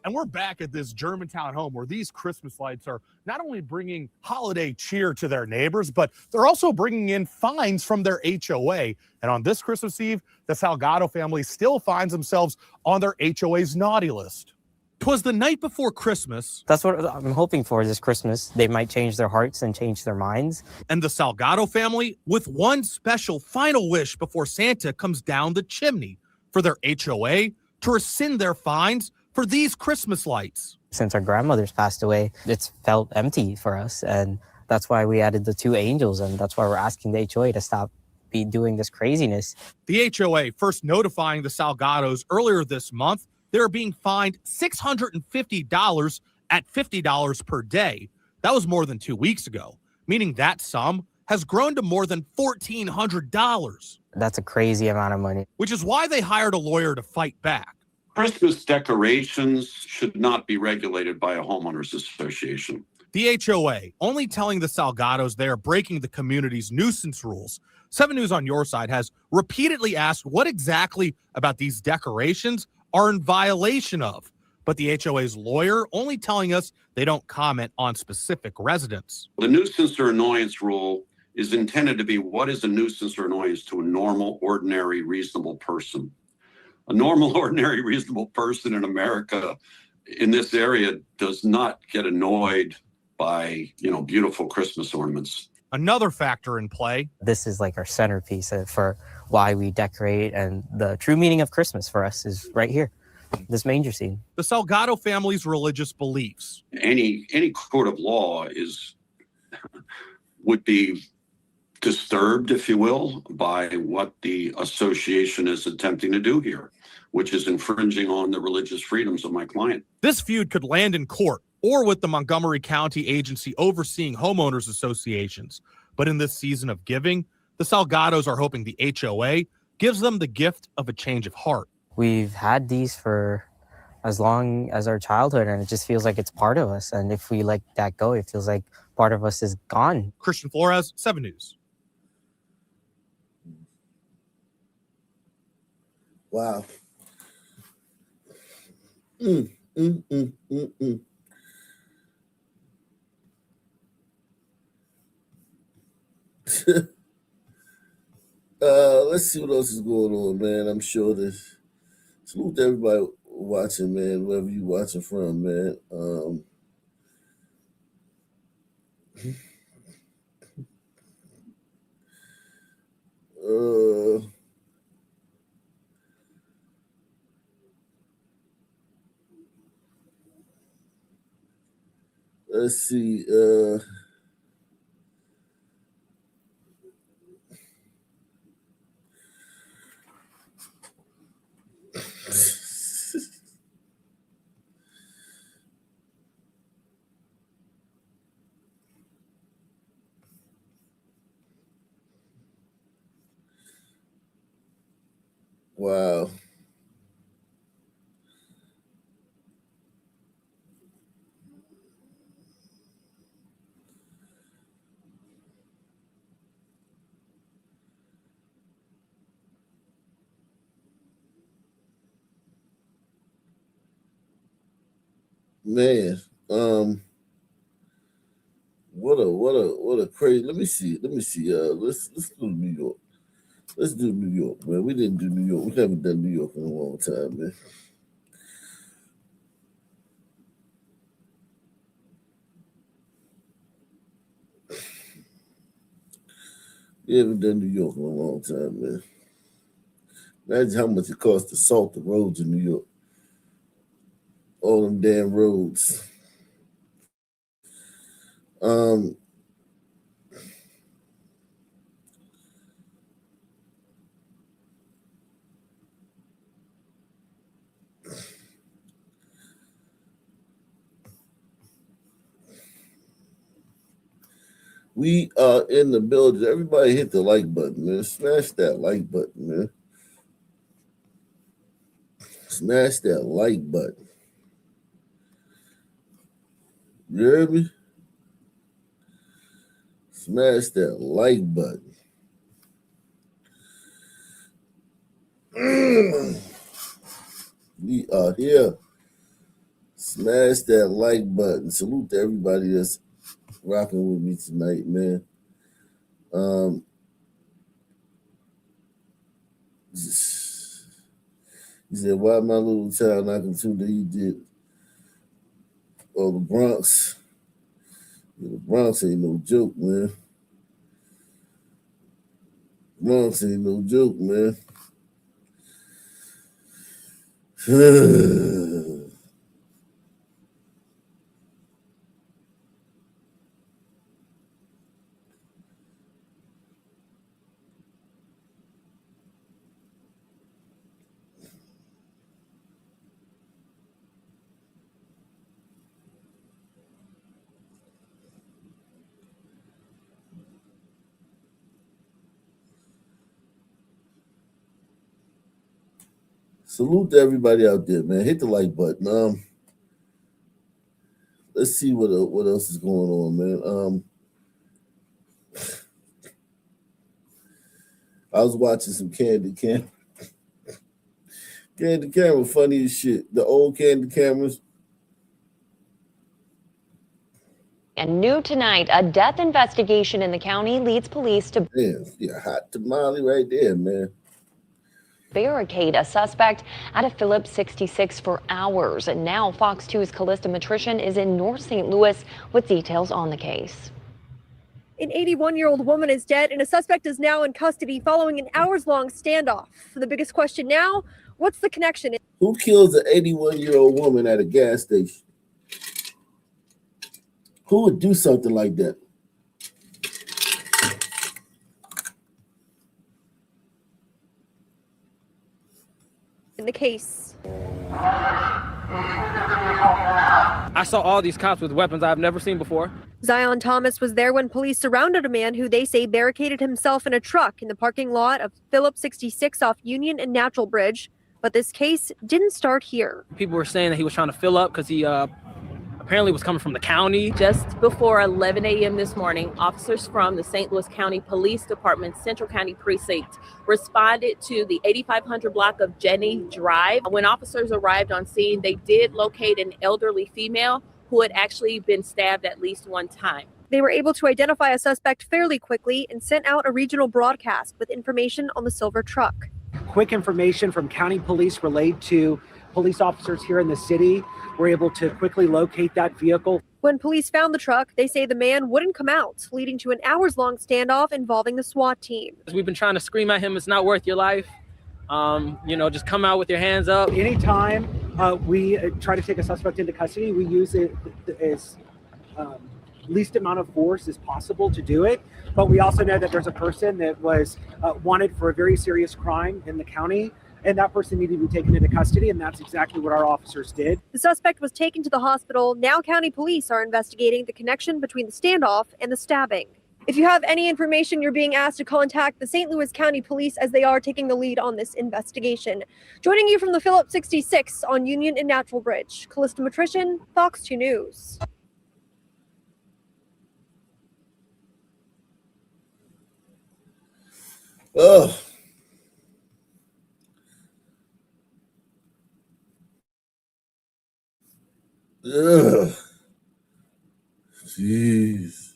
Speaker 17: And we're back at this Germantown home where these Christmas lights are not only bringing holiday cheer to their neighbors, but they're also bringing in fines from their HOA. And on this Christmas Eve, the Salgado family still finds themselves on their HOA's naughty list. 'Twas the night before Christmas.
Speaker 20: That's what I'm hoping for this Christmas. They might change their hearts and change their minds.
Speaker 17: And the Salgado family with one special final wish before Santa comes down the chimney for their HOA to rescind their fines for these Christmas lights.
Speaker 20: Since our grandmothers passed away, it's felt empty for us. And that's why we added the 2 angels. And that's why we're asking the HOA to stop doing this craziness.
Speaker 17: The HOA first notifying the Salgados earlier this month, they're being fined $650 at $50 per day. That was more than 2 weeks ago, meaning that sum has grown to more than $1,400.
Speaker 20: That's a crazy amount of money.
Speaker 17: Which is why they hired a lawyer to fight back.
Speaker 21: Christmas decorations should not be regulated by a homeowners association.
Speaker 17: The HOA only telling the Salgados they are breaking the community's nuisance rules. 7 News on Your Side has repeatedly asked what exactly about these decorations are in violation of, but the HOA's lawyer only telling us they don't comment on specific residents.
Speaker 21: The nuisance or annoyance rule is intended to be what is a nuisance or annoyance to a normal, ordinary, reasonable person. A normal, ordinary, reasonable person in America in this area does not get annoyed by, beautiful Christmas ornaments.
Speaker 17: Another factor in play.
Speaker 20: This is like our centerpiece for why we decorate, and the true meaning of Christmas for us is right here, this manger scene.
Speaker 17: The Salgado family's religious beliefs.
Speaker 21: Any court of law would be disturbed, if you will, by what the association is attempting to do here, which is infringing on the religious freedoms of my client.
Speaker 17: This feud could land in court or with the Montgomery County agency overseeing homeowners associations. But in this season of giving, the Salgados are hoping the HOA gives them the gift of a change of heart.
Speaker 20: We've had these for as long as our childhood, and it just feels like it's part of us. And if we let that go, it feels like part of us is gone.
Speaker 17: Christian Flores, 7 News.
Speaker 1: Wow. Let's see what else is going on, man. I'm sure there's salute to everybody watching, man, wherever you watching from, man. Let's see. Wow. Man, what a crazy. Let me see. Let's do New York. Let's do New York, man. We didn't do New York. We haven't done New York in a long time, man. We haven't done New York in a long time, man. Imagine how much it costs to salt the roads in New York. All them damn roads. We are in the building. Everybody hit the like button, man. Smash that like button, man. Smash that like button. You hear me? Smash that like button. We are here. Smash that like button. Salute to everybody that's rocking with me tonight, man. He said, why my little child not consumed that he did? Oh, the Bronx. Yeah, the Bronx ain't no joke, man. Bronx ain't no joke, man. Salute to everybody out there, man. Hit the like button. Let's see what else is going on, man. I was watching some Candid Camera. Candid Camera, funny as shit. The old Candid Cameras.
Speaker 2: And new tonight, a death investigation in the county leads police to
Speaker 1: Yeah, hot tamale right there, man.
Speaker 2: barricade a suspect at a Phillips 66 for hours. And now Fox 2's Callista Matrician is in North St. Louis with details on the case.
Speaker 22: An 81-year-old woman is dead and a suspect is now in custody following an hours-long standoff. The biggest question now, what's the connection?
Speaker 1: Who kills an 81-year-old woman at a gas station? Who would do something like that?
Speaker 22: In the case.
Speaker 23: I saw all these cops with weapons I've never seen before.
Speaker 22: Zion Thomas was there when police surrounded a man who they say barricaded himself in a truck in the parking lot of Phillips 66 off Union and Natural Bridge. But this case didn't start here.
Speaker 23: People were saying that he was trying to fill up because he apparently was coming from the county.
Speaker 24: Just before 11 a.m. this morning, officers from the St. Louis County Police Department's Central County Precinct responded to the 8500 block of Jenny Drive. When officers arrived on scene, they did locate an elderly female who had actually been stabbed at least one time.
Speaker 22: They were able to identify a suspect fairly quickly and sent out a regional broadcast with information on the silver truck.
Speaker 25: Quick information from county police relayed to police officers here in the city. We're able to quickly locate that vehicle.
Speaker 22: When police found the truck, they say the man wouldn't come out, leading to an hours-long standoff involving the SWAT team.
Speaker 23: We've been trying to scream at him, it's not worth your life. Just come out with your hands up.
Speaker 25: Anytime we try to take a suspect into custody, we use it as least amount of force as possible to do it. But we also know that there's a person that was wanted for a very serious crime in the county, and that person needed to be taken into custody, and that's exactly what our officers did.
Speaker 22: The suspect was taken to the hospital. Now county police are investigating the connection between the standoff and the stabbing. If you have any information, you're being asked to contact the St. Louis County Police as they are taking the lead on this investigation. Joining you from the Phillips 66 on Union and Natural Bridge, Callista Matrician, Fox 2 News.
Speaker 1: Oh. Ugh. Jeez.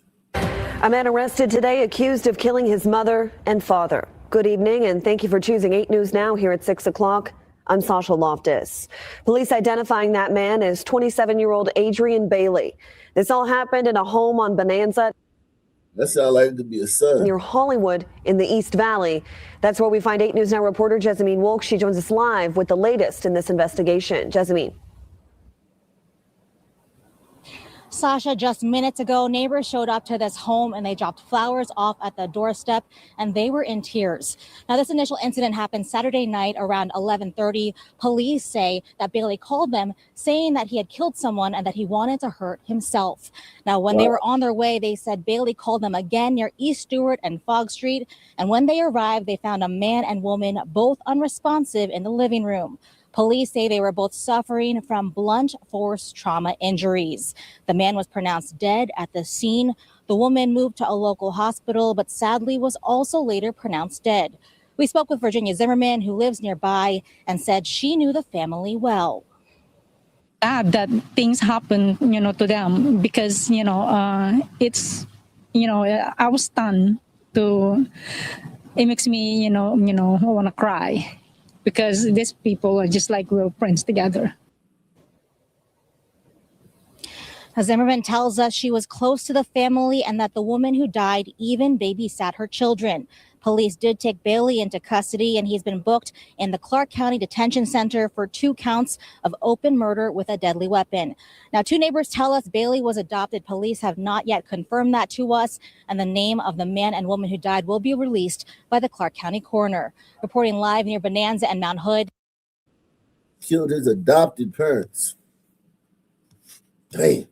Speaker 3: A man arrested today accused of killing his mother and father. Good evening, and thank you for choosing 8 News Now here at 6 o'clock. I'm Sasha Loftus. Police identifying that man as 27-year-old Adrian Bailey. This all happened in a home on Bonanza.
Speaker 1: That sounds like it could be a son.
Speaker 3: Near Hollywood in the East Valley. That's where we find 8 News Now reporter Jessamine Wolk. She joins us live with the latest in this investigation. Jessamine.
Speaker 5: Sasha, just minutes ago, neighbors showed up to this home and they dropped flowers off at the doorstep and they were in tears. Now, this initial incident happened Saturday night around 11:30. Police say that Bailey called them saying that he had killed someone and that he wanted to hurt himself. Now, when they were on their way, they said Bailey called them again near East Stewart and Fogg Street. And when they arrived, they found a man and woman both unresponsive in the living room. Police say they were both suffering from blunt force trauma injuries. The man was pronounced dead at the scene. The woman moved to a local hospital, but sadly was also later pronounced dead. We spoke with Virginia Zimmerman, who lives nearby, and said she knew the family well.
Speaker 7: Sad that things happen, to them because, it's, I was stunned. It makes me, I want to cry. Because these people are just like real friends together.
Speaker 5: Zimmerman tells us she was close to the family and that the woman who died even babysat her children. Police did take Bailey into custody and he's been booked in the Clark County Detention Center for 2 counts of open murder with a deadly weapon. Now, 2 neighbors tell us Bailey was adopted. Police have not yet confirmed that to us, and the name of the man and woman who died will be released by the Clark County coroner. Reporting live near Bonanza and Mount Hood.
Speaker 1: Killed his adopted parents. Damn.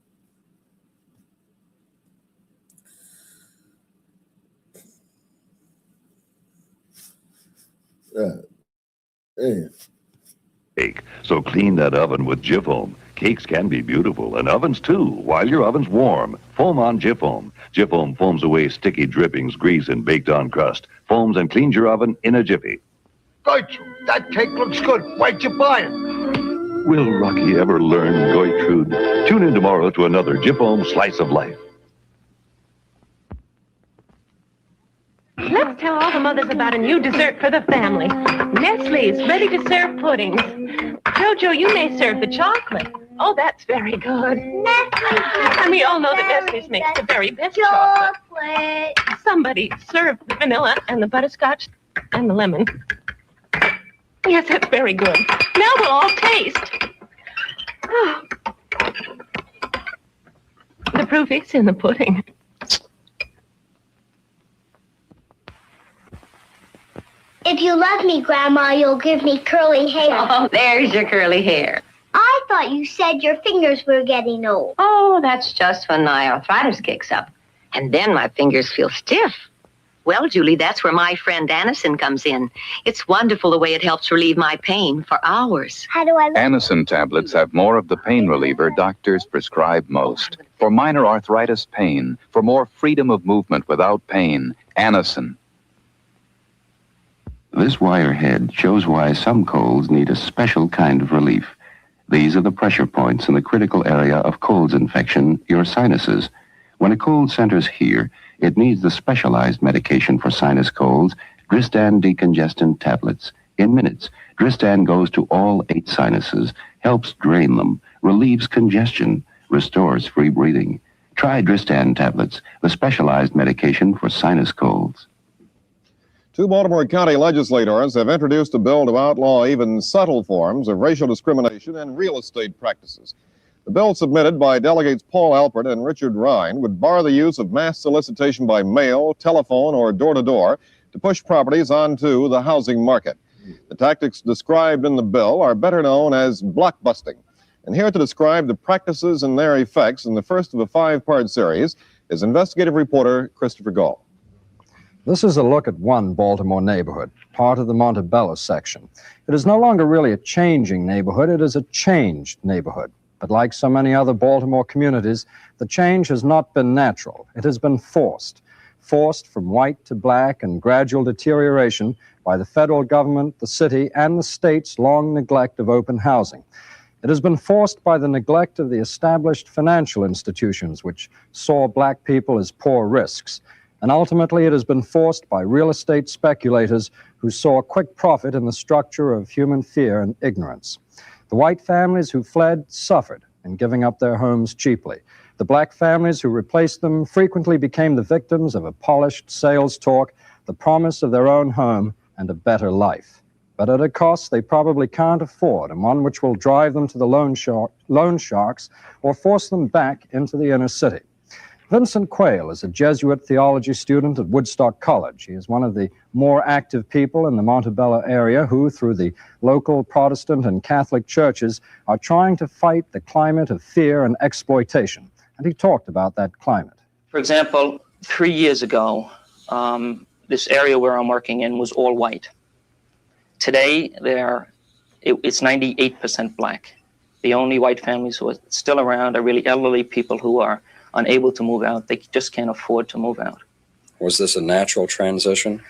Speaker 9: Cake. So clean that oven with Jif-Foam. Cakes can be beautiful, and ovens too, while your oven's warm. Foam on Jif-Foam. Jif-Foam foams away sticky drippings, grease, and baked-on crust. Foams and cleans your oven in a jiffy.
Speaker 10: Gertrude, that cake looks good. Where'd you buy it?
Speaker 9: Will Rocky ever learn, Gertrude? Tune in tomorrow to another Jif-Foam Slice of Life.
Speaker 26: Let's tell all the mothers about a new dessert for the family. Nestle's ready-to-serve puddings. Jojo, you may serve the chocolate. Oh, that's very good. Nestle. And we all know that Nestle's makes the very best chocolate. Somebody serve the vanilla and the butterscotch and the lemon. Yes, that's very good. Now we'll all taste. Oh. The proof is in the pudding.
Speaker 27: If you love me, Grandma, you'll give me curly hair.
Speaker 26: Oh, there's your curly hair.
Speaker 27: I thought you said your fingers were getting old.
Speaker 26: Oh, that's just when my arthritis kicks up. And then my fingers feel stiff. Well, Julie, that's where my friend Anacin comes in. It's wonderful the way it helps relieve my pain for hours.
Speaker 27: How do I look?
Speaker 28: Anacin tablets have more of the pain reliever doctors prescribe most. For minor arthritis pain, for more freedom of movement without pain, Anacin.
Speaker 29: This wire head shows why some colds need a special kind of relief. These are the pressure points in the critical area of colds infection, your sinuses. When a cold centers here, it needs the specialized medication for sinus colds, Dristan decongestant tablets. In minutes, Dristan goes to all 8 sinuses, helps drain them, relieves congestion, restores free breathing. Try Dristan tablets, the specialized medication for sinus colds.
Speaker 30: 2 Baltimore County legislators have introduced a bill to outlaw even subtle forms of racial discrimination and real estate practices. The bill submitted by delegates Paul Alpert and Richard Ryan would bar the use of mass solicitation by mail, telephone, or door-to-door to push properties onto the housing market. The tactics described in the bill are better known as blockbusting. And here to describe the practices and their effects in the first of a 5-part series is investigative reporter Christopher Gall.
Speaker 4: This is a look at one Baltimore neighborhood, part of the Montebello section. It is no longer really a changing neighborhood, it is a changed neighborhood. But like so many other Baltimore communities, the change has not been natural. It has been forced from white to black and gradual deterioration by the federal government, the city, and the state's long neglect of open housing. It has been forced by the neglect of the established financial institutions, which saw black people as poor risks. And ultimately, it has been forced by real estate speculators who saw quick profit in the structure of human fear and ignorance. The white families who fled suffered in giving up their homes cheaply. The black families who replaced them frequently became the victims of a polished sales talk, the promise of their own home and a better life. But at a cost they probably can't afford, and one which will drive them to the loan sharks or force them back into the inner city. Vincent Quayle is a Jesuit theology student at Woodstock College. He is one of the more active people in the Montebello area who, through the local Protestant and Catholic churches, are trying to fight the climate of fear and exploitation. And he talked about that climate.
Speaker 6: For example, 3 years ago, this area where I'm working in was all white. Today, it's 98% black. The only white families who are still around are really elderly people who are unable to move out. They just can't afford to move out.
Speaker 8: Was this a natural transition?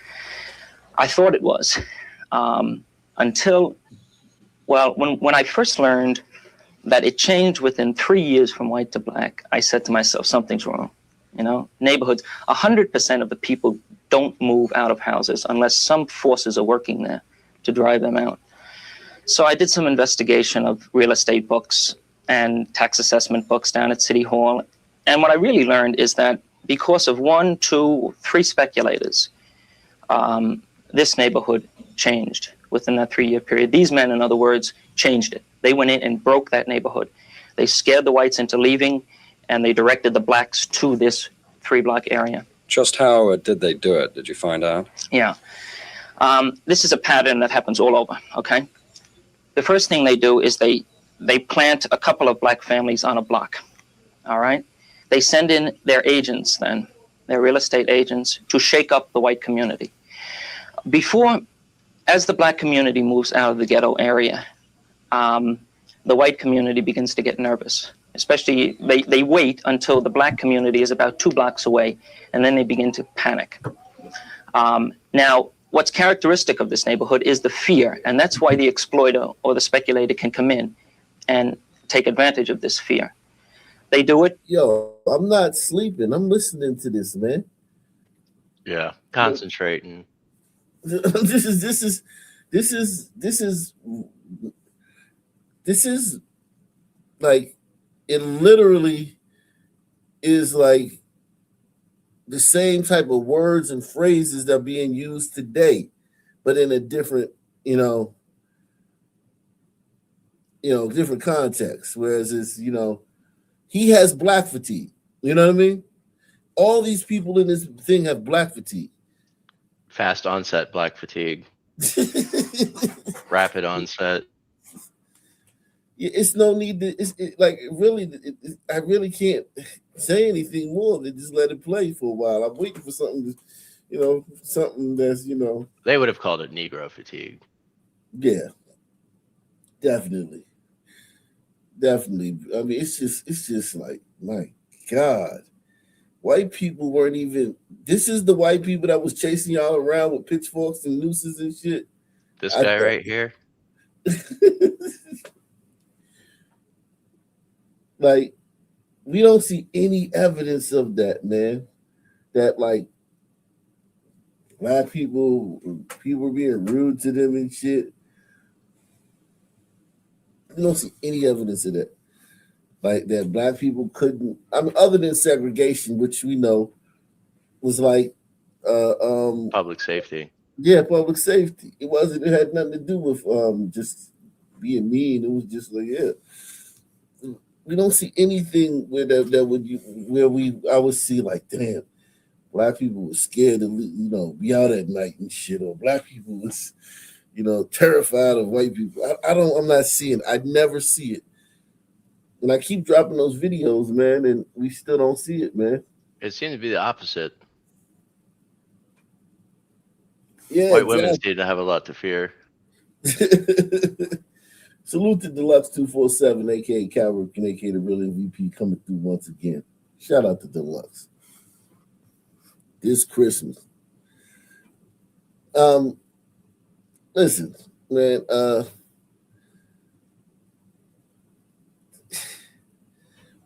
Speaker 6: I thought it was. Until, well, when I first learned that it changed within 3 years from white to black, I said to myself, something's wrong. You know, neighborhoods, 100% of the people don't move out of houses unless some forces are working there to drive them out. So I did some investigation of real estate books and tax assessment books down at City Hall. And what I really learned is that because of 1, 2, 3 speculators, this neighborhood changed within that 3-year period. These men, in other words, changed it. They went in and broke that neighborhood. They scared the whites into leaving, and they directed the blacks to this 3-block area.
Speaker 8: Just how did they do it? Did you find out?
Speaker 6: Yeah. This is a pattern that happens all over, okay? The first thing they do is they plant a couple of black families on a block, all right? They send in their agents then, their real estate agents, to shake up the white community. As the black community moves out of the ghetto area, the white community begins to get nervous. Especially, they wait until the black community is about 2 blocks away, and then they begin to panic. Now, what's characteristic of this neighborhood is the fear, and that's why the exploiter or the speculator can come in and take advantage of this fear. They do it.
Speaker 1: Yo, I'm not sleeping. I'm listening to this, man.
Speaker 11: Yeah, concentrating.
Speaker 1: This is like, it literally is like the same type of words and phrases that are being used today, but in a different, different context. Whereas it's, he has black fatigue. You know what I mean? All these people in this thing have black fatigue.
Speaker 11: Fast onset black fatigue. Rapid onset.
Speaker 1: It's no need to. I really can't say anything more than just let it play for a while. I'm waiting for something, something that's,
Speaker 11: They would have called it Negro fatigue.
Speaker 1: Yeah, definitely. I mean, it's just like, my God, white people weren't even. This is the white people that was chasing y'all around with pitchforks and nooses and shit.
Speaker 11: This guy right here.
Speaker 1: Like, we don't see any evidence of that, man. That, like, black people being rude to them and shit. We don't see any evidence of that. Like, that black people couldn't, other than segregation, which we know was like
Speaker 11: public safety.
Speaker 1: Yeah, public safety. It had nothing to do with just being mean. It was just like, yeah. we don't see anything where I would see like, damn, black people were scared to be out at night and shit, or black people was terrified of white people. I'm not seeing. I never see it, and I keep dropping those videos, man, and we still don't see it, man.
Speaker 11: It seems to be the opposite.
Speaker 1: Yeah,
Speaker 11: White women seem to have a lot to fear.
Speaker 1: Salute to Deluxe 247, aka Calvert, aka the real MVP, coming through once again. Shout out to Deluxe. This Christmas. Listen, man,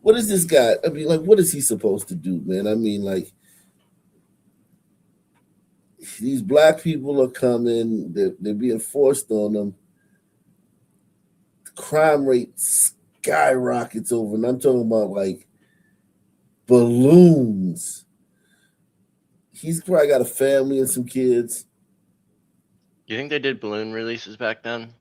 Speaker 1: what is this guy? I mean, like, what is he supposed to do, man? I mean, like, these black people are coming, they're being forced on them. The crime rate skyrockets over, and I'm talking about like balloons. He's probably got a family and some kids.
Speaker 11: You think they did balloon releases back then?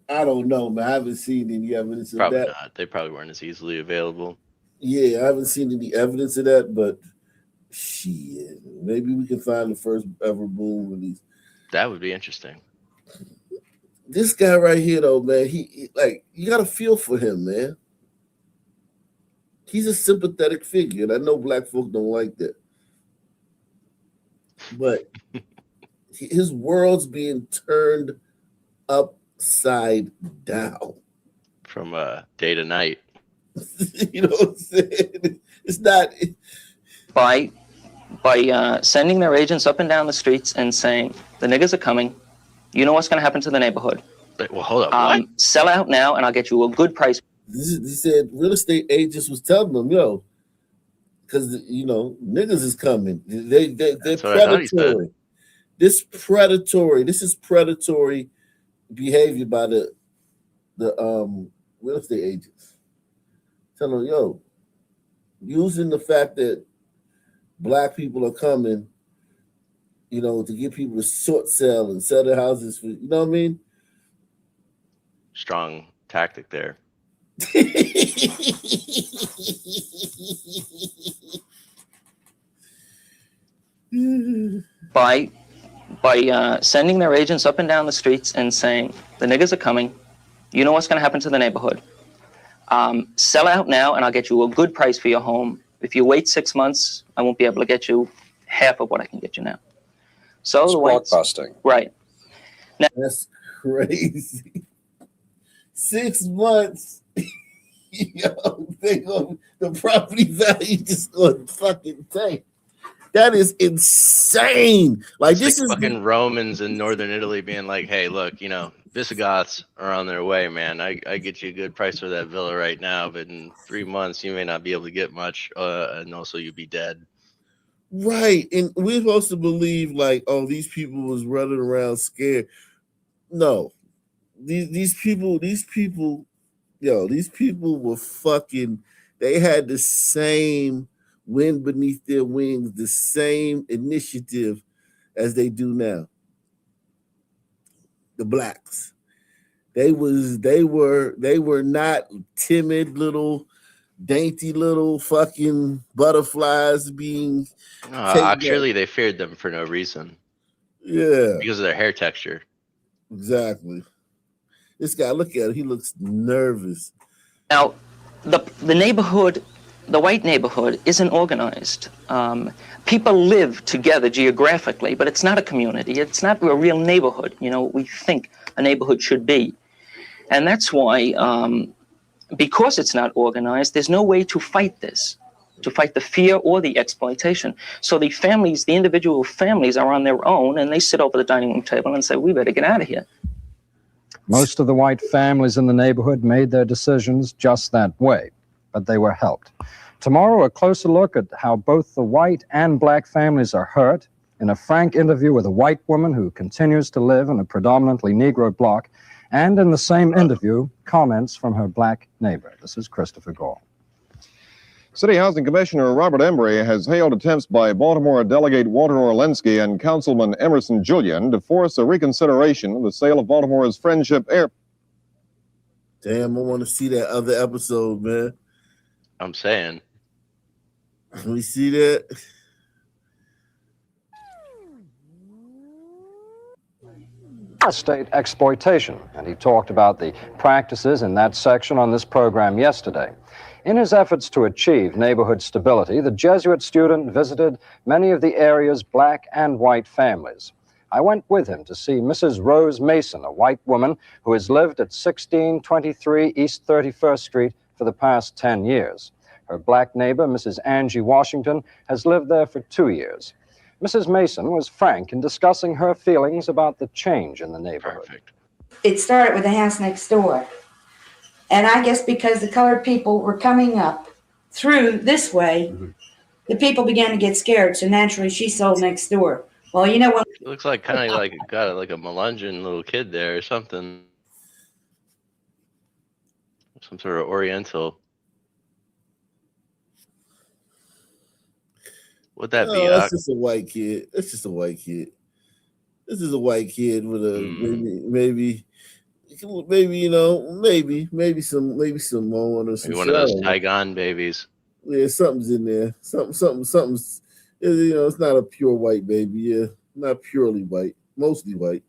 Speaker 1: I don't know, man. I haven't seen any evidence of
Speaker 11: Probably
Speaker 1: that.
Speaker 11: not. They probably weren't as easily available.
Speaker 1: Yeah, I haven't seen any evidence of that, but shit, maybe we can find the first ever balloon release.
Speaker 11: That would be interesting.
Speaker 1: This guy right here, though, man, he like, you got to feel for him, man. He's a sympathetic figure, and I know black folk don't like that. But his world's being turned upside down.
Speaker 11: From day to night.
Speaker 1: You know what I'm saying? It's not...
Speaker 6: By sending their agents up and down the streets and saying, the niggas are coming, you know what's going to happen to the neighborhood.
Speaker 11: Well, hold up, what?
Speaker 6: Sell out now and I'll get you a good price.
Speaker 1: He said real estate agents was telling them, because, niggas is coming. They're predatory. This is predatory behavior by the real estate agents. Tell them, using the fact that black people are coming, to get people to short sell and sell their houses for, you know what I mean?
Speaker 11: Strong tactic there.
Speaker 6: By sending their agents up and down the streets and saying, the niggas are coming, you know what's going to happen to the neighborhood. Sell out now and I'll get you a good price for your home. If you wait 6 months, I won't be able to get you half of what I can get you now. So
Speaker 8: it's blockbusting.
Speaker 6: Right.
Speaker 1: Now, that's crazy. 6 months. The property value just going to fucking tank. That is insane. Like, this is
Speaker 11: fucking Romans in northern Italy being like, hey, look, Visigoths are on their way, man. I get you a good price for that villa right now, but in 3 months you may not be able to get much, and also you'll be dead.
Speaker 1: Right. And we're supposed to believe like, oh, these people was running around scared. No. These people were fucking, they had the same wind beneath their wings, the same initiative as they do now. The blacks. They were not timid little, dainty little fucking butterflies being
Speaker 11: actually they feared them for no reason.
Speaker 1: Yeah.
Speaker 11: Because of their hair texture.
Speaker 1: Exactly. This guy, look at him, he looks nervous.
Speaker 6: Now, the neighborhood, the white neighborhood, isn't organized. People live together geographically, but it's not a community. It's not a real neighborhood, we think a neighborhood should be. And that's why, because it's not organized, there's no way to fight this, to fight the fear or the exploitation. So the individual families are on their own, and they sit over the dining room table and say, we better get out of here.
Speaker 4: Most of the white families in the neighborhood made their decisions just that way, but they were helped. Tomorrow, a closer look at how both the white and black families are hurt in a frank interview with a white woman who continues to live in a predominantly Negro block, and in the same interview, comments from her black neighbor. This is Christopher Gall.
Speaker 30: City Housing Commissioner Robert Embry has hailed attempts by Baltimore Delegate Walter Orlensky and Councilman Emerson Julian to force a reconsideration of the sale of Baltimore's Friendship Air.
Speaker 1: Damn, I want to see that other episode, man.
Speaker 11: I'm saying.
Speaker 1: Let me see that.
Speaker 4: State exploitation, and he talked about the practices in that section on this program yesterday. In his efforts to achieve neighborhood stability, the Jesuit student visited many of the area's black and white families. I went with him to see Mrs. Rose Mason, a white woman who has lived at 1623 East 31st Street for the past 10 years. Her black neighbor, Mrs. Angie Washington, has lived there for 2 years. Mrs. Mason was frank in discussing her feelings about the change in the neighborhood.
Speaker 11: Perfect.
Speaker 12: It started with the house next door. And I guess because the colored people were coming up through this way, the people began to get scared. So naturally, she sold next door. Well, you know what?
Speaker 11: It looks like kind of like got like a Melungeon little kid there or something. Some sort of Oriental. Would that be?
Speaker 1: That's just a white kid. That's just a white kid. This is a white kid with a maybe you know maybe some Samoan or some.
Speaker 11: Maybe one of those Saigon babies.
Speaker 1: Yeah, something's in there. Something's. You know, it's not a pure white baby. Yeah, not purely white. Mostly white.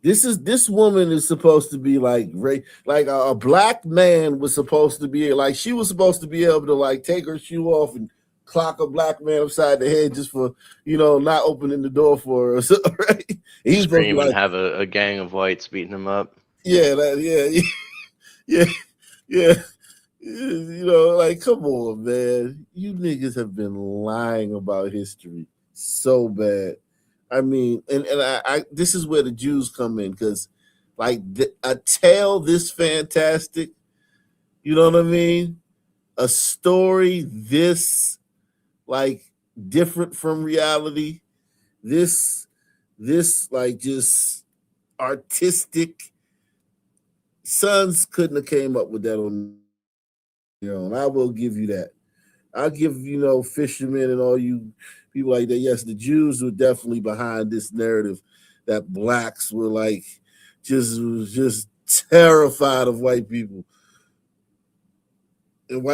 Speaker 1: This woman is supposed to be like a black man was supposed to be like she was supposed to be able to like take her shoe off and clock a black man upside the head just for not opening the door for her, right? He's
Speaker 11: Scream
Speaker 1: like,
Speaker 11: and have a gang of whites beating him up.
Speaker 1: Yeah, yeah. Like come on, man. You niggas have been lying about history so bad. I mean, and I this is where the Jews come in because, like, a tale this fantastic, you know what I mean? A story this, like, different from reality, this like, just artistic. Sons couldn't have came up with that on their own. I will give you that. I'll give, fishermen and all you people like that. Yes, the Jews were definitely behind this narrative that blacks were like just terrified of white people. And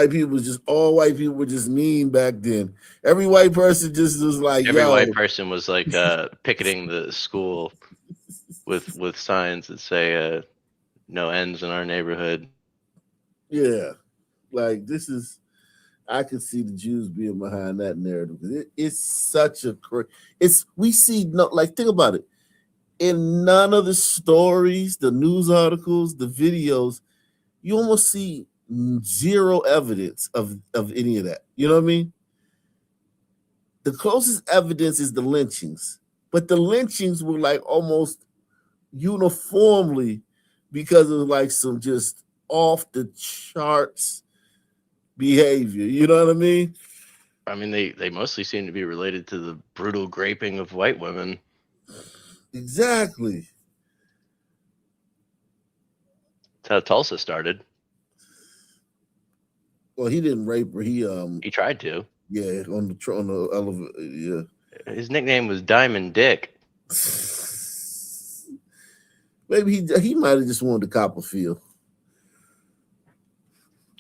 Speaker 1: all white people were just mean back then. Every white person just was like,
Speaker 11: every white person was like picketing the school with signs that say no ends in our neighborhood.
Speaker 1: Yeah. Like I could see the Jews being behind that narrative because it's such a think about it. In none of the stories, the news articles, the videos, you almost see zero evidence of any of that. You know what I mean? The closest evidence is the lynchings, but the lynchings were like almost uniformly because of like some just off the charts behavior. You know what I mean?
Speaker 11: I mean, they mostly seem to be related to the brutal graping of white women.
Speaker 1: Exactly.
Speaker 11: That's how Tulsa started.
Speaker 1: Well, he didn't rape her. He
Speaker 11: tried to.
Speaker 1: Yeah, on the elevator. Yeah.
Speaker 11: His nickname was Diamond Dick.
Speaker 1: Maybe he might have just wanted to cop a feel.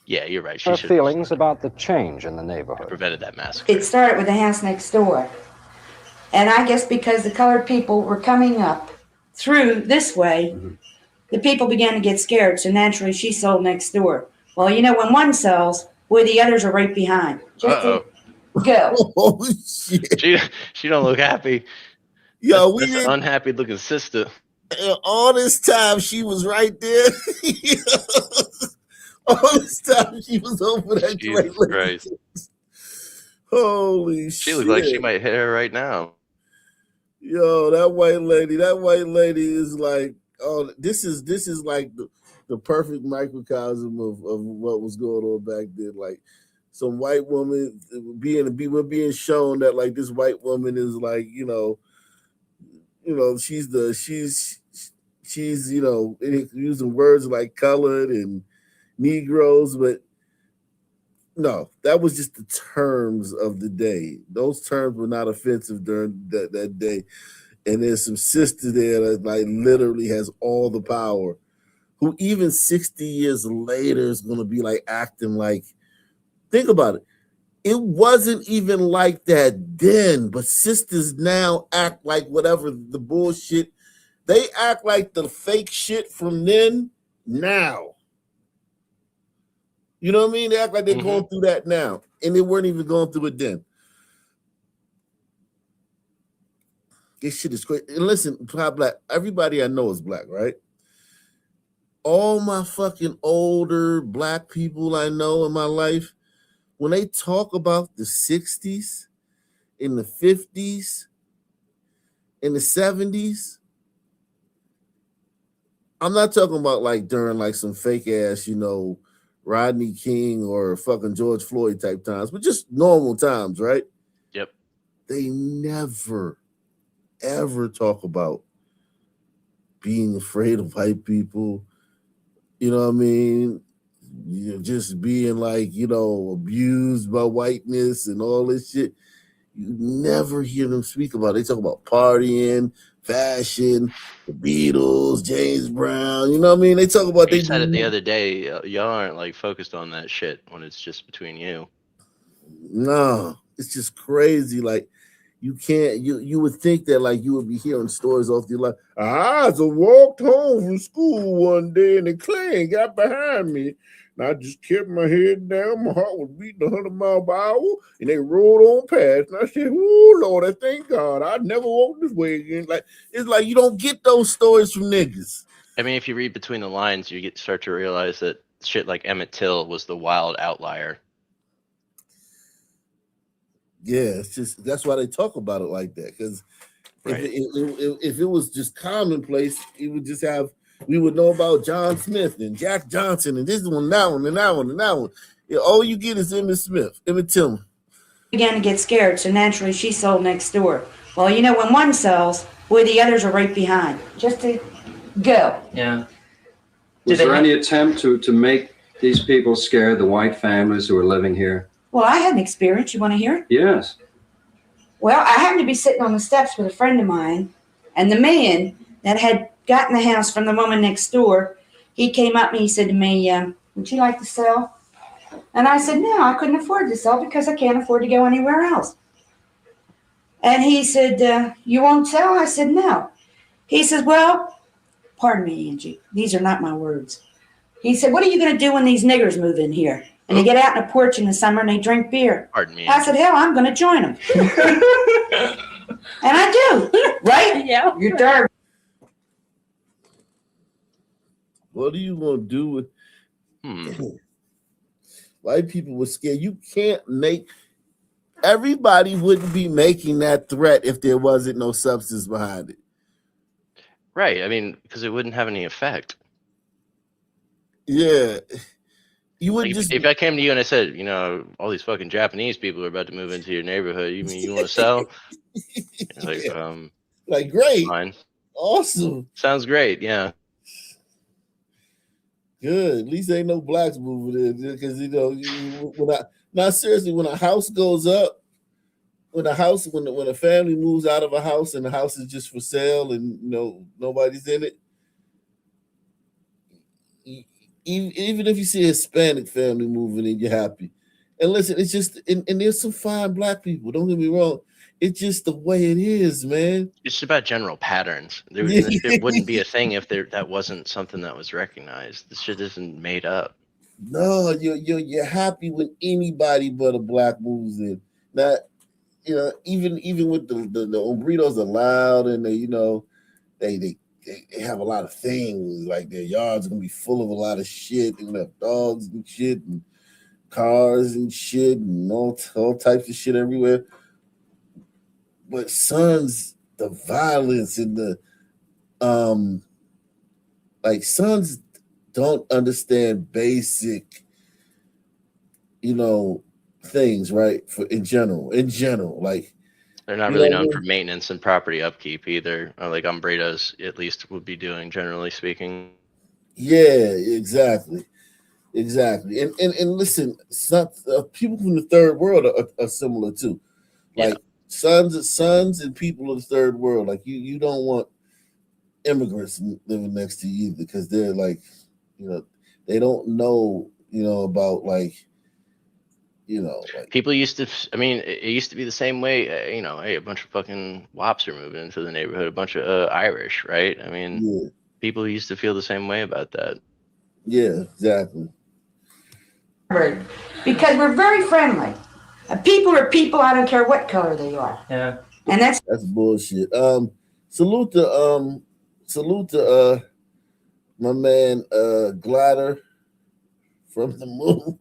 Speaker 11: Yeah, you're right.
Speaker 4: Her feelings about the change in the neighborhood.
Speaker 11: Prevented that massacre.
Speaker 12: It started with the house next door. And I guess because the colored people were coming up through this way, the people began to get scared. So naturally, she sold next door. Well, when one sells, the others are right behind. Just go.
Speaker 1: Oh, shit.
Speaker 11: She don't look happy.
Speaker 1: Yo,
Speaker 11: that's an unhappy looking sister.
Speaker 1: All this time she was right there. All this time she was over that
Speaker 11: Jesus Christ.
Speaker 1: Holy
Speaker 11: she
Speaker 1: shit.
Speaker 11: Looks like she might hit her right now.
Speaker 1: Yo, that white lady is like, oh, this is like the perfect microcosm of what was going on back then. Like some white woman we're being shown that like this white woman is like, she's using words like colored and Negroes, but no, that was just the terms of the day. Those terms were not offensive during that day. and there's some sister there that like literally has all the power, who even 60 years later is gonna be like acting like, think about it. It wasn't even like that then, but sisters now act like whatever the bullshit. They act like the fake shit from then now. You know what I mean? They act like they're going through that now, and they weren't even going through it then. This shit is crazy. And listen, black. Everybody I know is black, right? All my fucking older black people I know in my life, when they talk about the 60s, in the 50s, in the 70s, I'm not talking about like during like some fake ass, you know, Rodney King or fucking George Floyd type times, but just normal times, right?
Speaker 11: Yep.
Speaker 1: They never, ever talk about being afraid of white people. You know what I mean? Just being like, you know, abused by whiteness and all this shit. You never hear them speak about it. They talk about partying, fashion, the Beatles, James Brown. You know what I mean? They talk about
Speaker 11: You said it the other day. Y'all aren't like focused on that shit when it's just between you.
Speaker 1: No, it's just crazy. Like you can't. You would think that like you would be hearing stories off your life. I just walked home from school one day and the Klan got behind me. And I just kept my head down. My heart was beating 100 miles per hour, and they rolled on past. And I said, "Oh Lord, I thank God I never walked this way again." Like it's like you don't get those stories from niggas.
Speaker 11: I mean, if you read between the lines, you start to realize that shit like Emmett Till was the wild outlier.
Speaker 1: Yeah, it's just that's why they talk about it like that. Because if it was just commonplace, it would just have we would know about John Smith and Jack Johnson and this one, that one, and that one, and that one. Yeah, all you get is Emmett Smith, Emmett Till.
Speaker 12: Began to get scared, so naturally she sold next door. Well, you know, when one sells, boy, the others are right behind. Just to go.
Speaker 2: Yeah. Was there any attempt to make these people scared, the white families who are living here?
Speaker 12: Well, I had an experience. You want to hear it?
Speaker 2: Yes.
Speaker 12: Well, I happened to be sitting on the steps with a friend of mine, and the man that had gotten the house from the woman next door, he came up and he said to me, would you like to sell? And I said, no, I couldn't afford to sell because I can't afford to go anywhere else. And he said, you won't sell? I said, no. He says, well, pardon me, Angie. These are not my words. He said, what are you going to do when these niggers move in here? And they get out in the porch in the summer and they drink beer.
Speaker 11: Pardon me.
Speaker 12: I said, hell, I'm going to join them. And I do, right?
Speaker 26: Yeah.
Speaker 12: You're darn.
Speaker 1: What are you going to do with white people were scared? You can't make everybody wouldn't be making that threat if there wasn't no substance behind it.
Speaker 11: Right. I mean, because it wouldn't have any effect.
Speaker 1: Yeah. You would
Speaker 11: like
Speaker 1: just
Speaker 11: if I came to you and I said, you know, all these fucking Japanese people are about to move into your neighborhood. You mean you want to sell?
Speaker 1: like great,
Speaker 11: fine.
Speaker 1: Awesome,
Speaker 11: sounds great. Yeah,
Speaker 1: good. At least ain't no blacks moving in because you know seriously, when a house goes up, when a family moves out of a house and the house is just for sale and you know nobody's in it. Even if you see a Hispanic family moving in, you're happy. And listen, it's just, and there's some fine black people. Don't get me wrong. It's just the way it is, man.
Speaker 11: it's about general patterns. It wouldn't be a thing if that wasn't something that was recognized. This shit isn't made up.
Speaker 1: No, you're happy when anybody but a black moves in. Now, you know, even with the hombritos are loud and they, you know, they have a lot of things, like their yards are gonna be full of a lot of shit. They're gonna have dogs and shit and cars and shit and all types of shit everywhere. But sons, the violence and the like sons don't understand basic, you know, things, right? In general, like
Speaker 11: they're not really known for maintenance and property upkeep either, like Umbritos at least would be doing, generally speaking.
Speaker 1: Yeah, exactly. And listen, people from the third world are similar too. Like sons and people of the third world. Like you don't want immigrants living next to you either, because they're like, they don't know, about like, like
Speaker 11: people used to. I mean, it used to be the same way. Hey, a bunch of fucking wops are moving into the neighborhood. A bunch of Irish, right? I mean, people used to feel the same way about that.
Speaker 1: Yeah, exactly.
Speaker 12: Because we're very friendly. People are people. I don't care what color they are.
Speaker 13: Yeah.
Speaker 12: And that's
Speaker 1: bullshit. Salute to my man Glider from the moon.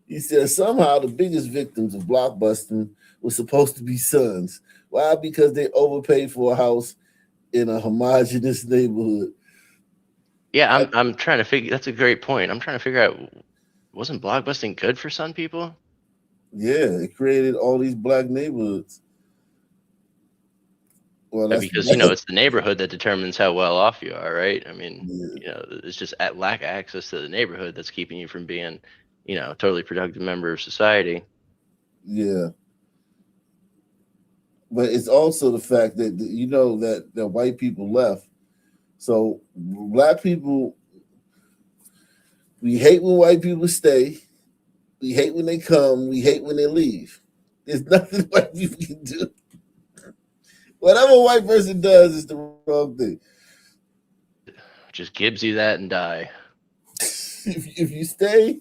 Speaker 1: He said somehow the biggest victims of blockbusting were supposed to be sons. Why? Because they overpaid for a house in a homogenous neighborhood.
Speaker 11: Yeah, I'm trying to figure. That's a great point. I'm trying to figure out, wasn't blockbusting good for some people?
Speaker 1: Yeah, it created all these black neighborhoods. Well, that's
Speaker 11: because it's the neighborhood that determines how well off you are, right? I mean, it's just lack of access to the neighborhood that's keeping you from being, a totally productive member of society.
Speaker 1: Yeah. But it's also the fact that that white people left. So black people, we hate when white people stay. We hate when they come. We hate when they leave. There's nothing white people can do. Whatever a white person does is the wrong thing.
Speaker 11: Just gives you that and die.
Speaker 1: If you stay,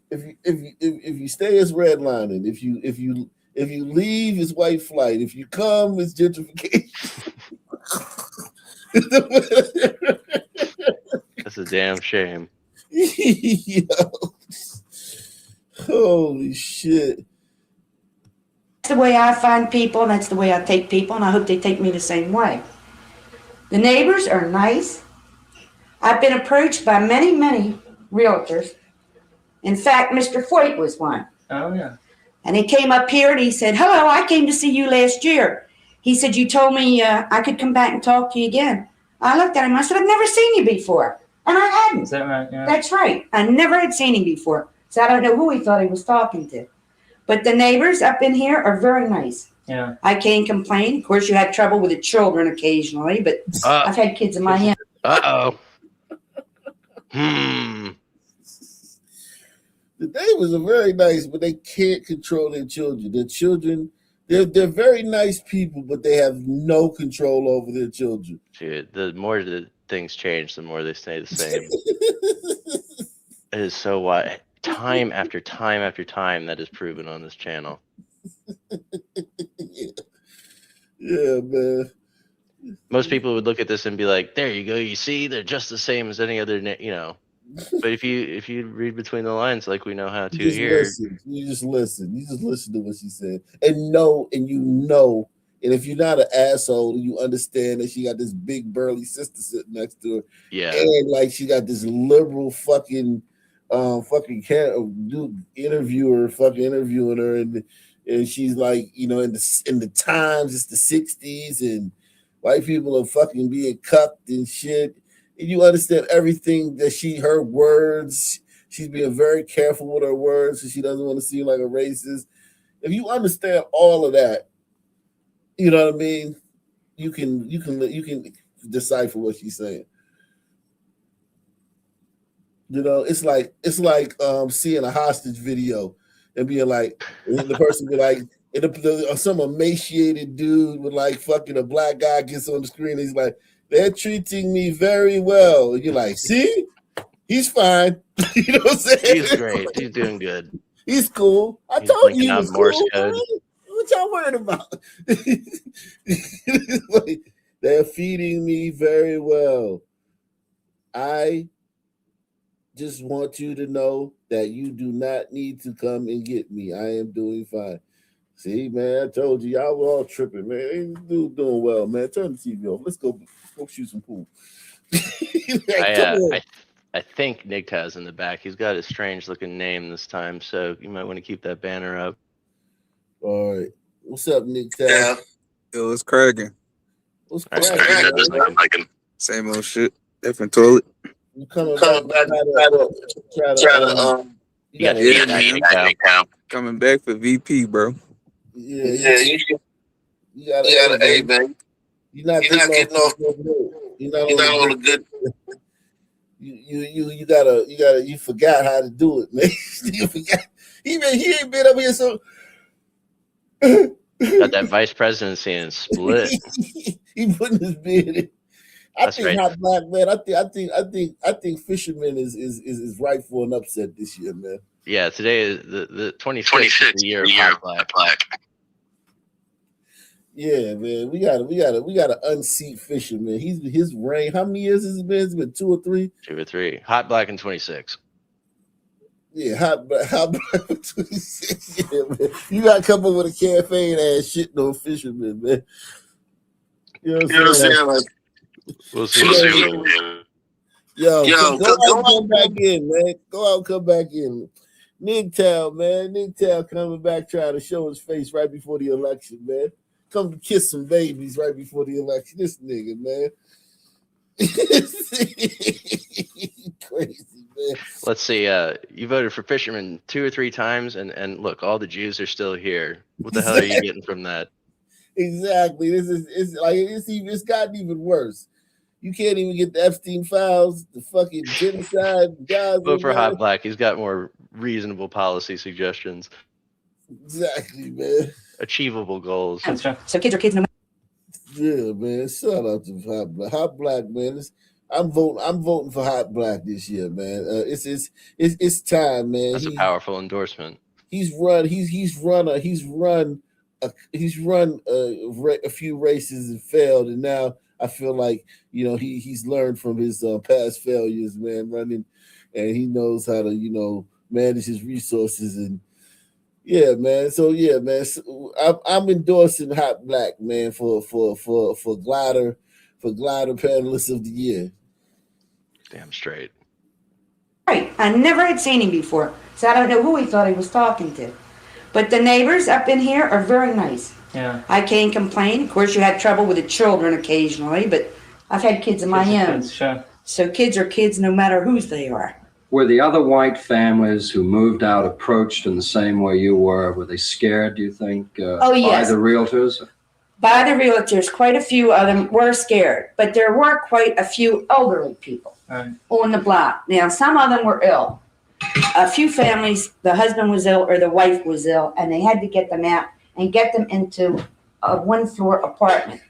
Speaker 1: if you stay, it's redlining. If you leave, it's white flight. If you come, it's gentrification.
Speaker 11: That's a damn shame.
Speaker 1: Yo. Holy shit.
Speaker 12: the way I find people, and that's the way I take people, and I hope they take me the same way. The neighbors are nice. I've been approached by many, many realtors. In fact, Mr. Foyt was one.
Speaker 13: Oh, yeah.
Speaker 12: And he came up here and he said, "Hello, I came to see you last year." He said, "You told me I could come back and talk to you again." I looked at him. I said, "I've never seen you before." And I hadn't.
Speaker 13: Is that right? Yeah.
Speaker 12: That's right. I never had seen him before. So I don't know who he thought he was talking to. But the neighbors up in here are very nice.
Speaker 13: Yeah.
Speaker 12: I can't complain. Of course, you have trouble with the children occasionally, but I've had kids in my hand.
Speaker 11: Uh-oh.
Speaker 1: The neighbors are very nice, but they can't control their children. Their children, they're very nice people, but they have no control over their children.
Speaker 11: Dude, the more the things change, the more they stay the same. It is so why time after time after time that is proven on this channel.
Speaker 1: Yeah, man.
Speaker 11: Most people would look at this and be like, "There you go. You see, they're just the same as any other, But if you read between the lines, like we know how to here,
Speaker 1: You just listen. You just listen to what she said, and if you're not an asshole, you understand that she got this big burly sister sitting next to her.
Speaker 11: Yeah,
Speaker 1: and like she got this liberal fucking interviewer interviewing her, and she's like, in the times it's the 60s and white people are fucking being cucked and shit. And you understand everything that her words, she's being very careful with her words, so she doesn't want to seem like a racist. If you understand all of that, you know what I mean, you can decipher what she's saying. It's like seeing a hostage video and being like, and the person be like, some emaciated dude with like fucking a black guy gets on the screen and he's like, "They're treating me very well." And you're like, "See, he's fine." You know what I'm saying?
Speaker 11: He's great. He's doing good.
Speaker 1: He's cool. I
Speaker 11: He's
Speaker 1: told you he was
Speaker 11: Morse
Speaker 1: cool.
Speaker 11: code.
Speaker 1: What y'all worried about? Like, they're feeding me very well. I just want you to know that you do not need to come and get me. I am doing fine. See, man, I told you, y'all were all tripping, man. Dude doing well, man. Turn the TV off. Let's go shoot some pool.
Speaker 11: I think Nigtaz in the back. He's got a strange looking name this time, so you might want to keep that banner up.
Speaker 1: All right. What's up, Nigtaz?
Speaker 14: Yeah. It was cracking.
Speaker 1: What's
Speaker 14: cracking? Same old shit. Different toilet.
Speaker 1: You coming back
Speaker 14: Coming back for VP, bro.
Speaker 1: Yeah, you gotta, hey man. You're not getting off. You're not on a good. You forgot how to do it, man. You forgot. He ain't been up here so.
Speaker 11: Got that vice presidency and split.
Speaker 1: He putting his beard in. I
Speaker 11: That's
Speaker 1: think
Speaker 11: right.
Speaker 1: Hot Black, man. I think Fisherman is right for an upset this year, man.
Speaker 11: Yeah, today is the 26th is the year of Hot Black.
Speaker 1: Yeah, man. We gotta unseat Fisherman. His reign. How many years has it been? It's been 2 or 3.
Speaker 11: 2 or 3. Hot Black in 26.
Speaker 1: Yeah, Hot Black 26. Yeah, man. You gotta come up with a campaign ass shit on Fisherman, man. You know what I'm saying? Like,
Speaker 11: We'll see.
Speaker 1: Yo, go out and come back in, man. Go out and come back in. Nigtown, man. Nigtown coming back trying to show his face right before the election, man. Come to kiss some babies right before the election. This nigga, man. Crazy, man.
Speaker 11: Let's see. You voted for Fisherman 2 or 3 times, and look, all the Jews are still here. What the hell are you getting from that?
Speaker 1: Exactly. It's gotten even worse. You can't even get the Epstein files, the fucking genocide, guys.
Speaker 11: Vote for Hot Black. He's got more reasonable policy suggestions.
Speaker 1: Exactly, man.
Speaker 11: Achievable goals.
Speaker 12: So kids are kids no matter.
Speaker 1: Yeah, man. Shout out to Hot Black. Hot Black, man. I'm voting for Hot Black this year, man. It's time, man.
Speaker 11: That's a powerful endorsement.
Speaker 1: He's run a few races and failed, and now I feel like he's learned from his past failures, man, running, and he knows how to manage his resources, and yeah, man. So yeah, man. So I'm endorsing Hot Black, man, for glider panelist of the year.
Speaker 11: Damn straight.
Speaker 12: Right. I never had seen him before, so I don't know who he thought he was talking to. But the neighbors up in here are very nice.
Speaker 13: Yeah.
Speaker 12: I can't complain. Of course, you had trouble with the children occasionally, but I've had kids of my own.
Speaker 13: Sure.
Speaker 12: So kids are kids no matter whose they are.
Speaker 2: Were the other white families who moved out approached in the same way you were? Were they scared, do you think,
Speaker 12: Oh, yes.
Speaker 2: by the realtors?
Speaker 12: By the realtors, quite a few of them were scared, but there were quite a few elderly people on the block. Now, some of them were ill. A few families, the husband was ill or the wife was ill, and they had to get them out and get them into a one-floor apartment.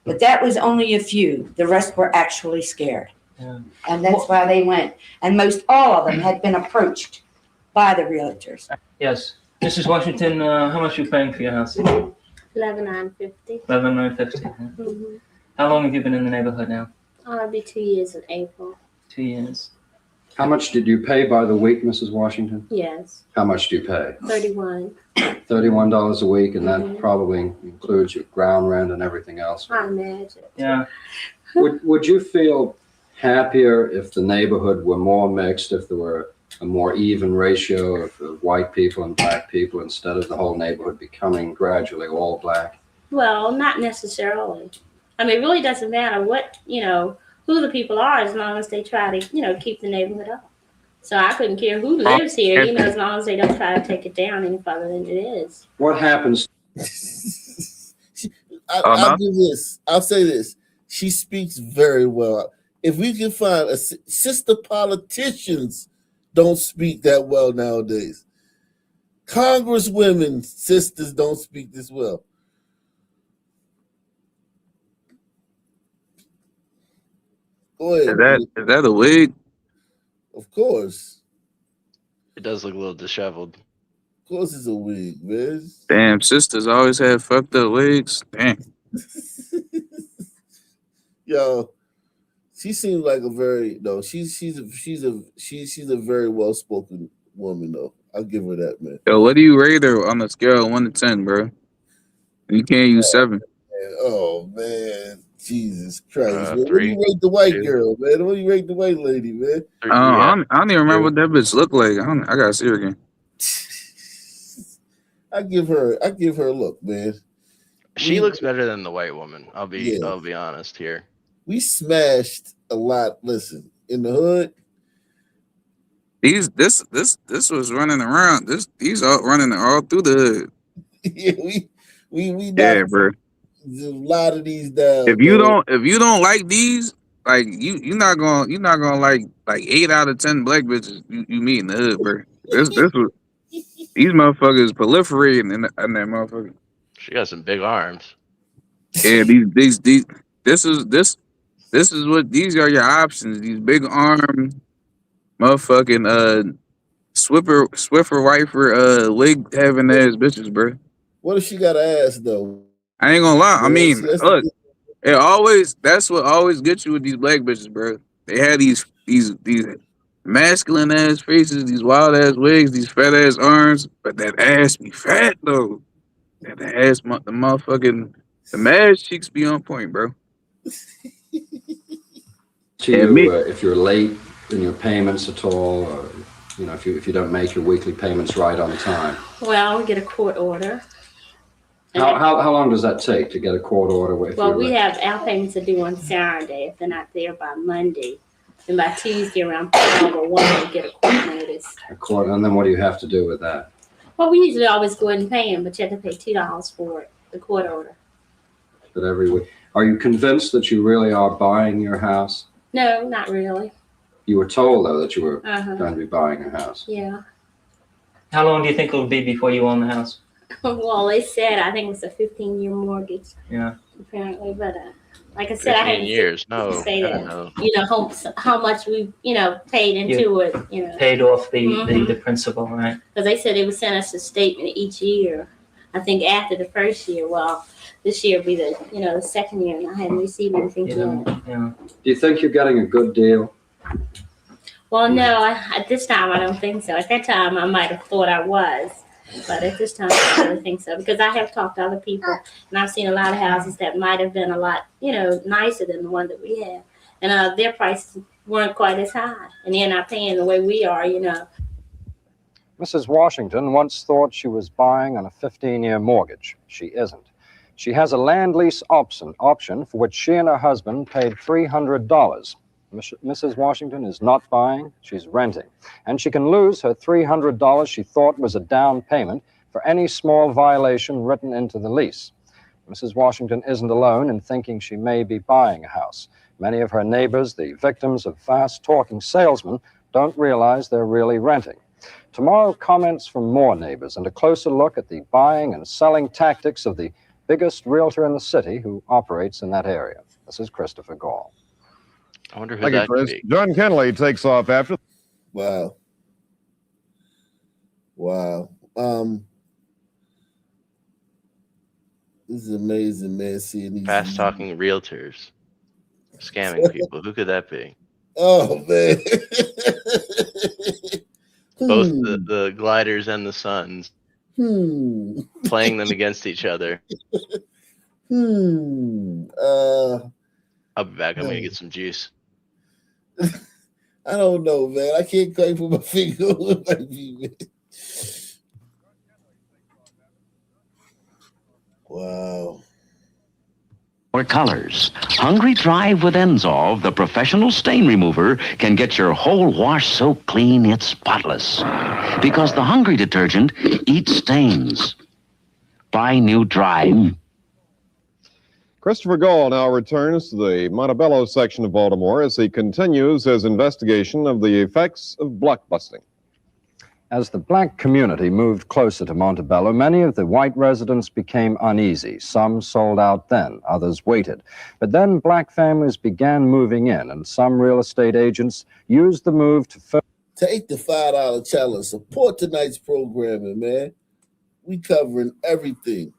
Speaker 12: But that was only a few. The rest were actually scared.
Speaker 13: Yeah.
Speaker 12: And that's why they went. And most all of them had been approached by the realtors.
Speaker 13: Yes. Mrs. Washington, how much are you paying for your house?
Speaker 15: $11,950.
Speaker 13: $11,950.
Speaker 15: Mm-hmm.
Speaker 13: How long have you been in the neighborhood now?
Speaker 15: It'll be 2 years in April.
Speaker 13: 2 years.
Speaker 2: How much did you pay by the week, Mrs. Washington?
Speaker 15: Yes.
Speaker 2: How much do you pay?
Speaker 15: $31.
Speaker 2: $31 a week, and that
Speaker 15: Mhm.
Speaker 2: probably includes your ground rent and everything else.
Speaker 15: I imagine.
Speaker 13: Yeah.
Speaker 2: Would you feel happier if the neighborhood were more mixed, if there were a more even ratio of white people and black people instead of the whole neighborhood becoming gradually all black?
Speaker 15: Well, not necessarily. I mean, it really doesn't matter what, who the people are as long as they try to, keep the neighborhood up. So I couldn't care who lives here, as long as they don't try to take it down any further than it is.
Speaker 2: What happens?
Speaker 1: I'll do this. I'll say this. She speaks very well. If we can find sister politicians don't speak that well nowadays. Congresswomen, sisters don't speak this well. Go ahead.
Speaker 14: Is that a wig?
Speaker 1: Of course.
Speaker 11: It does look a little disheveled.
Speaker 1: Of course it's a wig, man.
Speaker 14: Damn, sisters always have fucked up wigs. Damn.
Speaker 1: Yo, she seems like a very she's a very well spoken woman though. I'll give her that, man.
Speaker 14: Yo, what do you rate her on a scale of 1 to 10, bro? You can't use 7.
Speaker 1: Oh man, Jesus Christ! Man. What do
Speaker 11: 3,
Speaker 1: you rate the white
Speaker 11: 2.
Speaker 1: girl, man? What do you rate the white lady, man?
Speaker 14: I don't even remember what that bitch looked like. I gotta see her again.
Speaker 1: I give her a look, man.
Speaker 11: She looks better than the white woman. I'll be honest here.
Speaker 1: We smashed a lot. Listen, in the hood.
Speaker 14: This was running around. These all running all through the hood.
Speaker 1: Yeah, we
Speaker 14: Yeah,
Speaker 1: knocked
Speaker 14: bro.
Speaker 1: a lot of these down,
Speaker 14: If you
Speaker 1: man.
Speaker 14: don't like these, like you're not gonna like 8 out of 10 black bitches you meet in the hood, bro. This was these motherfuckers proliferating in that motherfucker.
Speaker 11: She got some big arms.
Speaker 14: Yeah, these this is what these are your options. These big arm motherfucking Swiffer wifer wig having ass bitches, bro.
Speaker 1: What if she got an ass though?
Speaker 14: I ain't gonna lie. I
Speaker 1: Man,
Speaker 14: mean,
Speaker 1: see, that's
Speaker 14: look,
Speaker 1: the
Speaker 14: that's what always gets you with these black bitches, bro. They had these masculine ass faces, these wild ass wigs, these fat ass arms, but that ass be fat though. That ass, the ass cheeks be on point, bro.
Speaker 2: To
Speaker 14: Yeah,
Speaker 2: you,
Speaker 14: me.
Speaker 2: if you're late in your payments at all, or if you don't make your weekly payments right on time.
Speaker 15: Well, we get a court order.
Speaker 2: How long does that take to get a court order?
Speaker 15: Well, we have our payments are due on Saturday. If they're not there by Monday, and by Tuesday around 12 or 1, we get a court notice.
Speaker 2: A court, and then what do you have to do with that?
Speaker 15: Well, we usually always go ahead and pay them, but you have to pay $2 for it, the court order.
Speaker 2: But every week, are you convinced that you really are buying your house?
Speaker 15: No, not really.
Speaker 2: You were told though that you were
Speaker 15: Uh-huh.
Speaker 2: going to be buying a house.
Speaker 15: Yeah.
Speaker 13: How long do you think it'll be before you own the house?
Speaker 15: Well, they said I think it was a 15-year mortgage.
Speaker 13: Yeah.
Speaker 15: Apparently, but like I said, I
Speaker 11: 15
Speaker 15: haven't
Speaker 11: years. No,
Speaker 15: say
Speaker 11: God,
Speaker 15: that.
Speaker 11: no.
Speaker 15: You know how much we paid into it. You know,
Speaker 13: Paid off the
Speaker 15: Mhm.
Speaker 13: the principal, right?
Speaker 15: because they said they would send us a statement each year. I think after the first year. Well, this year will be the second year, and I hadn't received anything yet.
Speaker 13: Yeah.
Speaker 2: Do you think you're getting a good deal?
Speaker 15: Well, no, at this time I don't think so. At that time I might have thought I was, but at this time I don't really think so, because I have talked to other people and I've seen a lot of houses that might have been a lot nicer than the one that we have, and their prices weren't quite as high, and they're not paying the way we are.
Speaker 4: Mrs. Washington once thought she was buying on a 15-year mortgage. She isn't. She has a land lease option for which she and her husband paid $300. Mrs. Washington is not buying, she's renting. And she can lose her $300 she thought was a down payment for any small violation written into the lease. Mrs. Washington isn't alone in thinking she may be buying a house. Many of her neighbors, the victims of fast-talking salesmen, don't realize they're really renting. Tomorrow, comments from more neighbors and a closer look at the buying and selling tactics of the biggest realtor in the city who operates in that area. This is Christopher Gall.
Speaker 11: I wonder who
Speaker 30: Thank you,
Speaker 11: that could
Speaker 30: Chris.
Speaker 11: be.
Speaker 30: John Kennelly takes off after.
Speaker 1: Wow. This is amazing, man. Seeing these
Speaker 11: Fast talking realtors scamming people. Who could that be?
Speaker 1: Oh man.
Speaker 11: Both the gliders and the suns playing them against each other. I'll be back. I'm gonna get some juice.
Speaker 1: I don't know, man. I can't quite put my finger on what it might be, man. Wow.
Speaker 16: Or colors. Hungry Thrive with Enzolve, the professional stain remover, can get your whole wash so clean it's spotless. Because the Hungry detergent eats stains. Buy new Thrive.
Speaker 30: Christopher Gall now returns to the Montebello section of Baltimore as he continues his investigation of the effects of blockbusting.
Speaker 4: As the black community moved closer to Montebello, many of the white residents became uneasy. Some sold out then, others waited. But then black families began moving in, and some real estate agents used the move to
Speaker 1: take the $5 challenge. Support tonight's programming, man. We covering everything.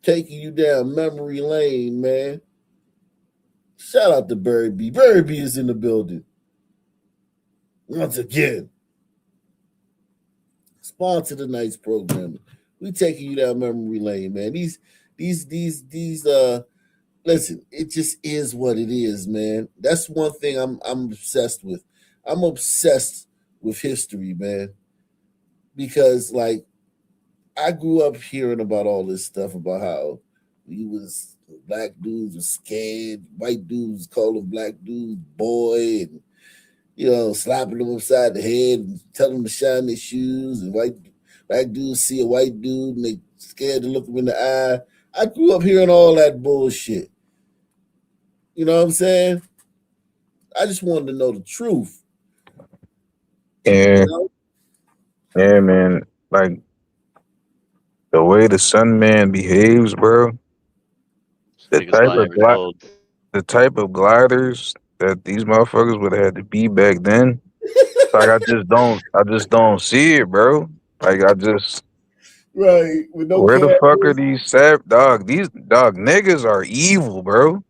Speaker 1: Taking you down memory lane, man. Shout out to Barry B. Barry B is in the building. Once again, sponsor tonight's programming. We taking you down memory lane, man. These listen, it just is what it is, man. That's one thing I'm obsessed with. I'm obsessed with history, man. Because like I grew up hearing about all this stuff about how black dudes were scared, white dudes calling black dudes boy, and slapping them upside the head and telling them to shine their shoes, and black dudes see a white dude and they scared to look him in the eye. I grew up hearing all that bullshit. You know what I'm saying? I just wanted to know the truth.
Speaker 14: Yeah,
Speaker 1: You know?
Speaker 14: yeah, man. Like the way the Sun Man behaves, bro. The
Speaker 11: Biggest
Speaker 14: type
Speaker 11: lie
Speaker 14: of
Speaker 11: ever told.
Speaker 14: the type of gliders that these motherfuckers would have had to be back then. Like I just don't see it, bro. Like I just
Speaker 1: Right, with no
Speaker 14: where the fuck are
Speaker 1: cameras.
Speaker 14: these sap dog? These dog niggas are evil, bro.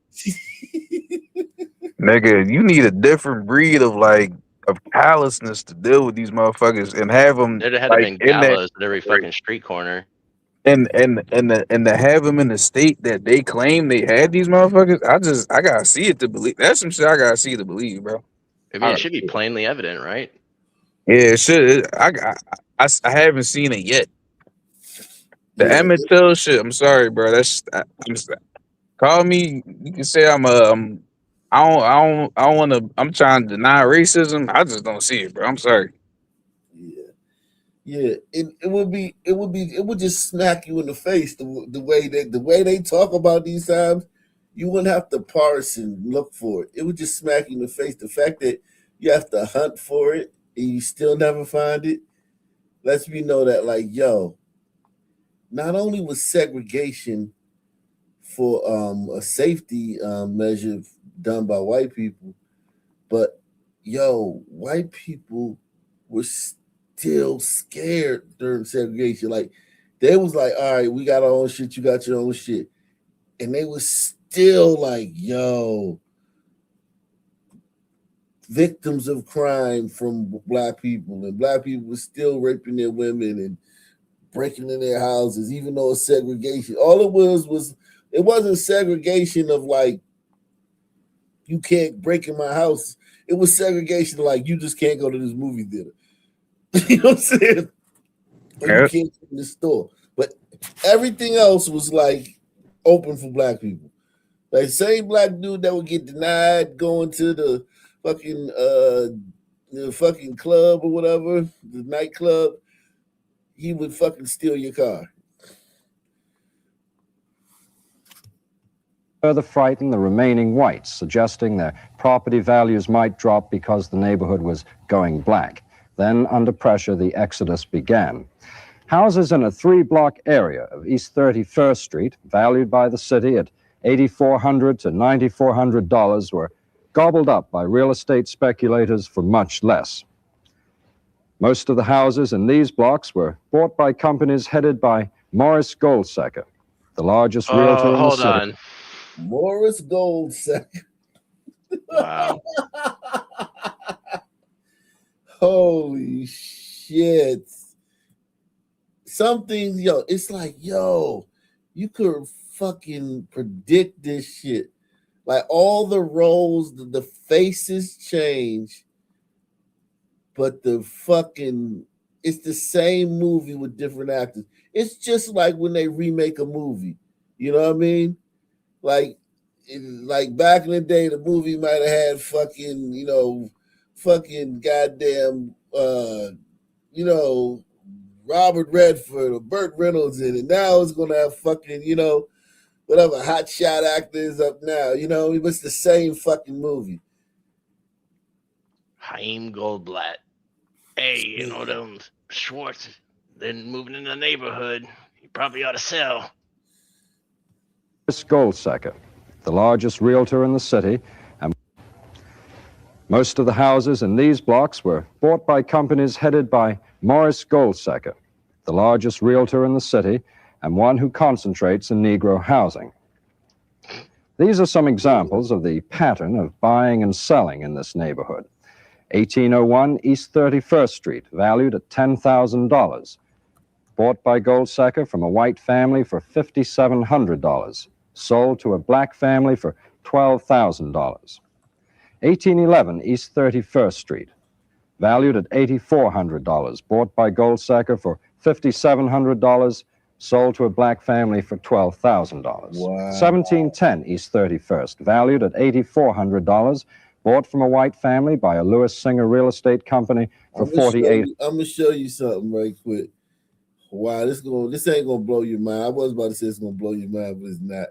Speaker 14: Nigga, you need a different breed of like of callousness to deal with these motherfuckers and have them
Speaker 11: There had to have
Speaker 14: like
Speaker 11: been
Speaker 14: in that
Speaker 11: gallows at every fucking street corner.
Speaker 14: and to have them in the state that they claim they had these motherfuckers. I gotta see it to believe. That's some shit I gotta see to believe, bro.
Speaker 11: I mean, it should be plainly evident, right?
Speaker 14: Yeah, it should. I haven't seen it yet. The
Speaker 1: Yeah.
Speaker 14: Emmett Till shit. I'm sorry, bro. Call me. You can say I'm a. I don't want to. I'm trying to deny racism. I just don't see it, bro. I'm sorry.
Speaker 1: Yeah, it would just smack you in the face the way they talk about these times. You wouldn't have to parse and look for it. It would just smack you in the face. The fact that you have to hunt for it and you still never find it lets me know that, like, yo, not only was segregation for a safety measure done by white people, but yo, white people were still scared during segregation. Like they was like, all right, we got our own shit, you got your own shit. And they was still like, yo, victims of crime from black people. And black people were still raping their women and breaking in their houses, even though it's segregation. All it was it wasn't segregation of like, you can't break in my house. It was segregation of like, you just can't go to this movie theater. You know what I'm saying? Or you can't go in the store. But everything else was like open for black people. Like same black dude that would get denied going to the fucking club or whatever, the nightclub, he would fucking steal your car.
Speaker 4: Further frighten the remaining whites, suggesting their property values might drop because the neighborhood was going black. Then, under pressure, the exodus began. Houses in a 3-block area of East 31st Street, valued by the city at $8,400 to $9,400, were gobbled up by real estate speculators for much less. Most of the houses in these blocks were bought by companies headed by Morris Goldsecker, the largest realtor in the
Speaker 11: Hold
Speaker 4: city.
Speaker 11: on.
Speaker 1: Morris Goldsecker.
Speaker 11: Wow.
Speaker 1: Holy shit. Some things, yo, it's like, yo, you could fucking predict this shit. Like all the roles, the faces change, but it's the same movie with different actors. It's just like when they remake a movie. You know what I mean? Like back in the day, the movie might have had fucking goddamn, Robert Redford or Burt Reynolds in it. Now it's gonna have fucking, whatever hot shot actors up now. It's the same fucking movie.
Speaker 11: Haim Goldblatt. Hey, them Schwartz, then moving in the neighborhood. You probably ought to sell.
Speaker 4: Morris Goldsecker, the largest realtor in the city, and most of the houses in these blocks were bought by companies headed by Morris Goldsecker, the largest realtor in the city and one who concentrates in Negro housing. These are some examples of the pattern of buying and selling in this neighborhood. 1801 East 31st Street, valued at $10,000. Bought by Goldsecker from a white family for $5,700. Sold to a black family for $12,000. 1811 East 31st Street, valued at $8,400. Bought by Goldsecker for $5,700. Sold to a black family for $12,000.
Speaker 1: Wow.
Speaker 4: 1710 East 31st, valued at $8,400. Bought from a white family by a Lewis Singer real estate company for $48,000.
Speaker 1: I'm gonna show you something right quick. Wow, this ain't gonna blow your mind. I was about to say it's gonna blow your mind, but it's not.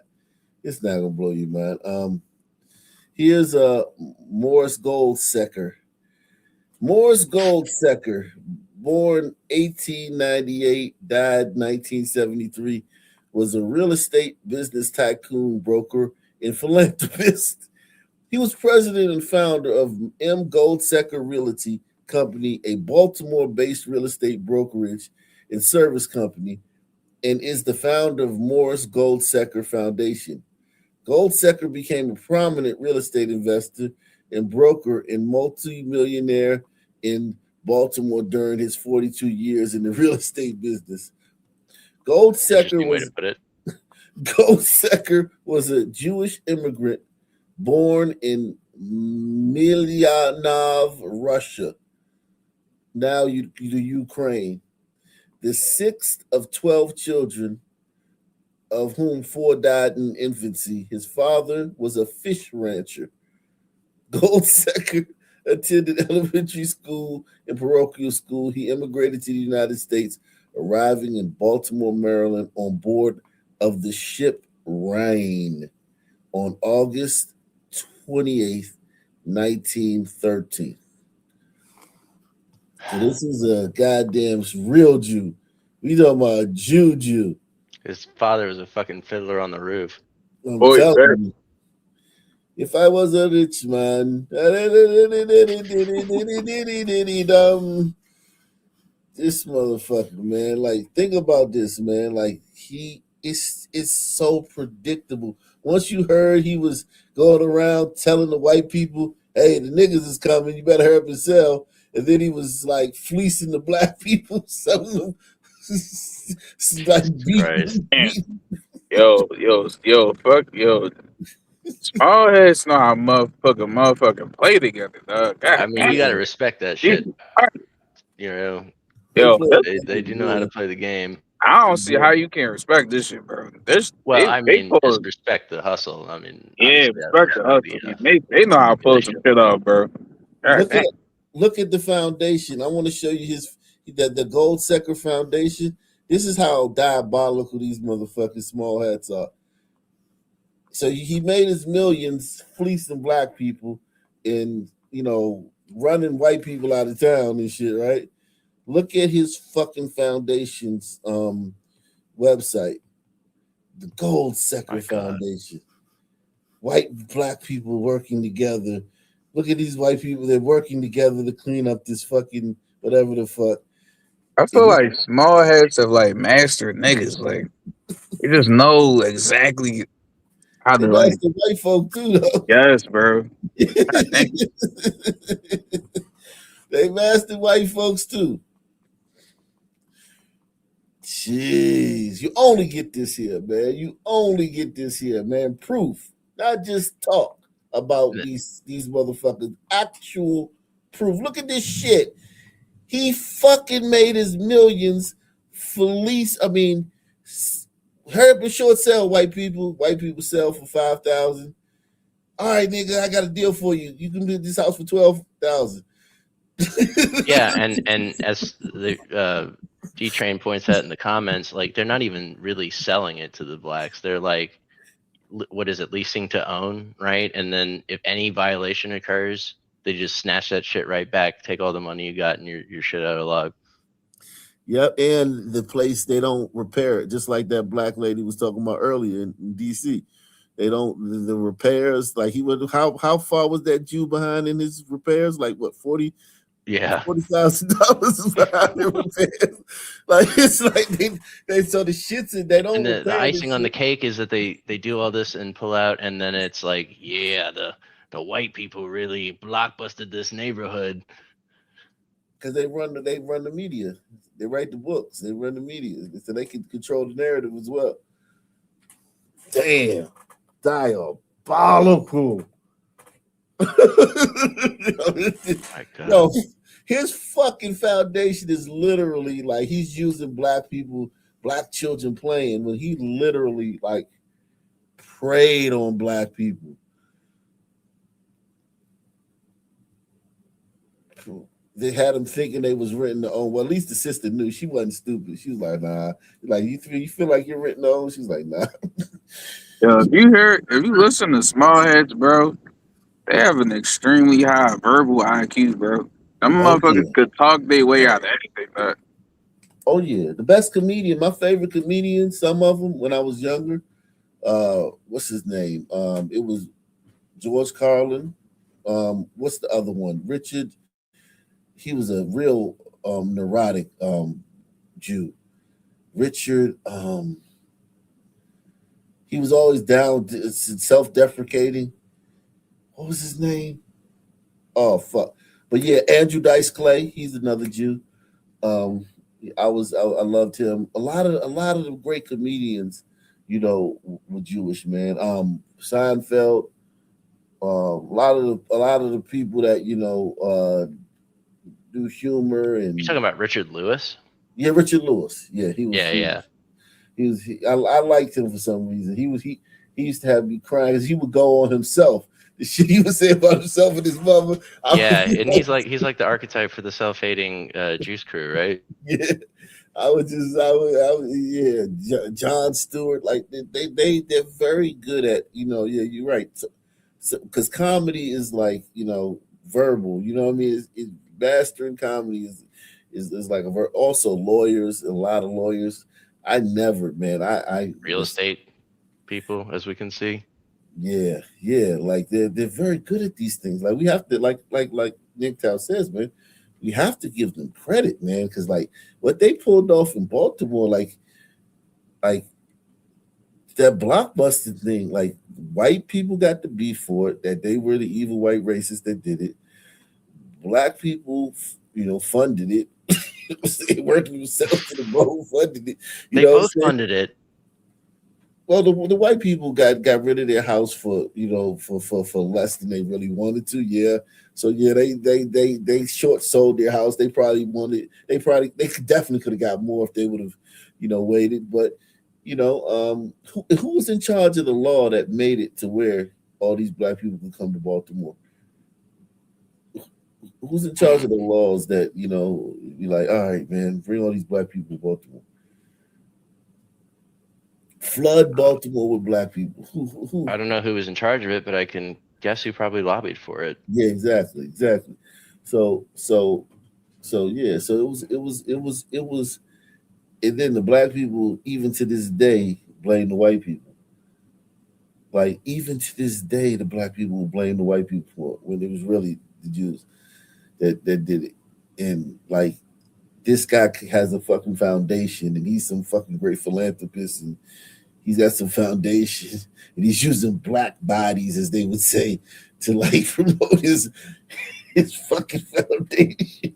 Speaker 1: It's not gonna blow your mind. Here's Morris Goldsecker. Morris Goldsecker, born 1898, died 1973, was a real estate business tycoon, broker, and philanthropist. He was president and founder of M. Goldsecker Realty Company, a Baltimore-based real estate brokerage and service company, and is the founder of Morris Goldsecker Foundation. Goldsecker became a prominent real estate investor and broker and multi-millionaire in Baltimore during his 42 years in the real estate business.
Speaker 11: Interesting way to put it.
Speaker 1: Goldsecker was a Jewish immigrant born in Milyanov, Russia, now the Ukraine, the sixth of 12 children, of whom 4 died in infancy. His father was a fish rancher. Goldsecker attended elementary school and parochial school. He immigrated to the United States, arriving in Baltimore, Maryland, on board of the ship Rhine on August 28th, 1913. So this is a goddamn real Jew. We talking about a Jew.
Speaker 11: His father was a fucking fiddler on the roof.
Speaker 1: I'm telling you. If I was a rich man, this motherfucker, man. Like, think about this, man. Like, it's so predictable. Once you heard he was going around telling the white people, "Hey, the niggas is coming. You better hurry up and sell." And then he was like fleecing the black people, selling them like beating.
Speaker 14: Yo. Small heads know how motherfucking play together, dog. God,
Speaker 11: I mean, you got to respect that shit. You know, they do know how to play the game.
Speaker 14: I don't see how you can't respect this shit, bro.
Speaker 11: Just respect the hustle. I mean,
Speaker 14: respect the hustle. They know how to pull some shit up, bro.
Speaker 1: Look at the foundation. I want to show you the Goldsecker Foundation. This is how diabolical these motherfucking small hats are. So he made his millions fleecing black people and, running white people out of town and shit, right? Look at his fucking foundation's website. The Goldsecker Foundation. White, black people working together. Look at these white people. They're working together to clean up this fucking whatever the fuck.
Speaker 14: I feel like small heads have like mastered niggas. Like, they just know exactly how to like.
Speaker 1: Master white folk too, though.
Speaker 14: Yes, bro.
Speaker 1: They mastered white folks too. Jeez, you only get this here, man. You only get this here, man. Proof, not just talk about these motherfuckers. Actual proof. Look at this shit. He fucking made his millions fleece. I mean, hurry up and short sell, white people. White people sell for $5,000. All right, nigga, I got a deal for you. You can do this house for $12,000.
Speaker 11: Yeah, and as the D-Train points out in the comments, like, they're not even really selling it to the blacks. They're like, what is it, leasing to own, right? And then if any violation occurs, they just snatch that shit right back, take all the money you got, and your shit out of luck.
Speaker 1: Yep, and the place, they don't repair it, just like that black lady was talking about earlier in DC. They don't, the repairs, like he would, how far was that Jew behind in his repairs? Like what, $40,000 behind the repairs? Like, it's like they so the shits and they don't.
Speaker 11: And the icing on the cake is that they do all this and pull out, and then it's like, yeah, the white people really blockbusted this neighborhood.
Speaker 1: Because they run the media. They write the books. They run the media. So they can control the narrative as well. Damn. Diabolical. Yo, his fucking foundation is literally like he's using black people, black children playing when he literally like preyed on black people. they had them thinking they was written to own. Well, at least the sister knew. She wasn't stupid. She was like, nah. Like, you feel like you're written to own? She's like, nah.
Speaker 14: Yo, if you listen to Small Heads, bro, they have an extremely high verbal IQ, bro. Them motherfuckers could talk their way out of anything, bro.
Speaker 1: Oh yeah, the best comedian, my favorite comedian, some of them when I was younger. What's his name? It was George Carlin. What's the other one? Richard. He was a real neurotic Jew. Richard. He was always down, self-deprecating. What was his name? Oh fuck! But yeah, Andrew Dice Clay. He's another Jew. I loved him. A lot of the great comedians, you know, were Jewish, man. Seinfeld. A lot of the people that you know do humor and.
Speaker 11: You're talking about Richard Lewis?
Speaker 1: Yeah, Richard Lewis. Yeah, he was.
Speaker 11: Yeah.
Speaker 1: I liked him for some reason. He used to have me crying because he would go on himself. The shit he would say about himself and his mother.
Speaker 11: And he's like the archetype for the self-hating Juice Crew, right?
Speaker 1: Yeah, John Stewart, like they're very good at, you know. Yeah, you're right. So because comedy is like, you know, verbal. You know what I mean? Mastering comedy is like also lawyers. A lot of lawyers. I never, man. I
Speaker 11: real estate people, as we can see.
Speaker 1: Yeah, like they're very good at these things. Like we have to, like Nick Tao says, man, we have to give them credit, man, because like what they pulled off in Baltimore, like that Blockbuster thing, like white people got the beef for it, that they were the evil white racists that did it. Black people, you know, funded it. They worked themselves to the bone, funded it.
Speaker 11: They both funded it.
Speaker 1: Well, the white people got rid of their house for, you know, for less than they really wanted to. Yeah. So yeah, they short sold their house. They definitely could have got more if they would have, you know, waited. But, you know, who was in charge of the law that made it to where all these black people can come to Baltimore? Who's in charge of the laws that, you know, you're like, all right, man, bring all these black people to Baltimore? Flood Baltimore with black people. Who?
Speaker 11: I don't know who was in charge of it, but I can guess who probably lobbied for it.
Speaker 1: Yeah, exactly. So yeah. So it was, and then the black people, even to this day, blame the white people. Like even to this day, the black people will blame the white people for it, when it was really the Jews that did it. And like this guy has a fucking foundation, and he's some fucking great philanthropist, and he's got some foundation, and he's using black bodies, as they would say, to like promote his fucking foundation.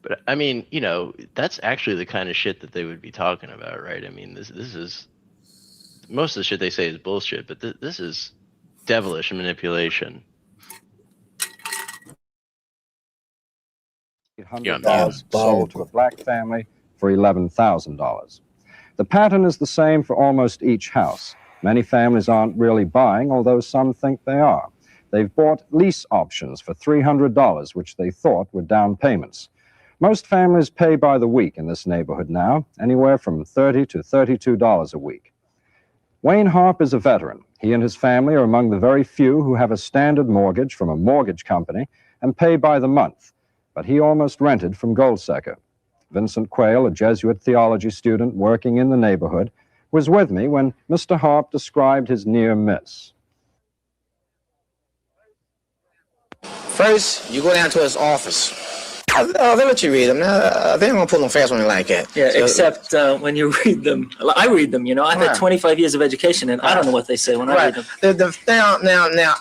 Speaker 11: But I mean, you know, that's actually the kind of shit that they would be talking about, right? I mean, this is, most of the shit they say is bullshit, but this is devilish manipulation.
Speaker 4: $800 sold to a black family for $11,000. The pattern is the same for almost each house. Many families aren't really buying, although some think they are. They've bought lease options for $300, which they thought were down payments. Most families pay by the week in this neighborhood now, anywhere from $30 to $32 a week. Wayne Harp is a veteran. He and his family are among the very few who have a standard mortgage from a mortgage company and pay by the month. But he almost rented from Goldsecker. Vincent Quayle, a Jesuit theology student working in the neighborhood, was with me when Mr. Harp described his near miss.
Speaker 3: First, you go down to his office. They let you read them. They ain't gonna pull them fast when they like that.
Speaker 13: Yeah,
Speaker 3: So-
Speaker 13: except when you read them. I read them, you know. I've had 25 years of education, and I don't know what they say when I read them.
Speaker 3: Now,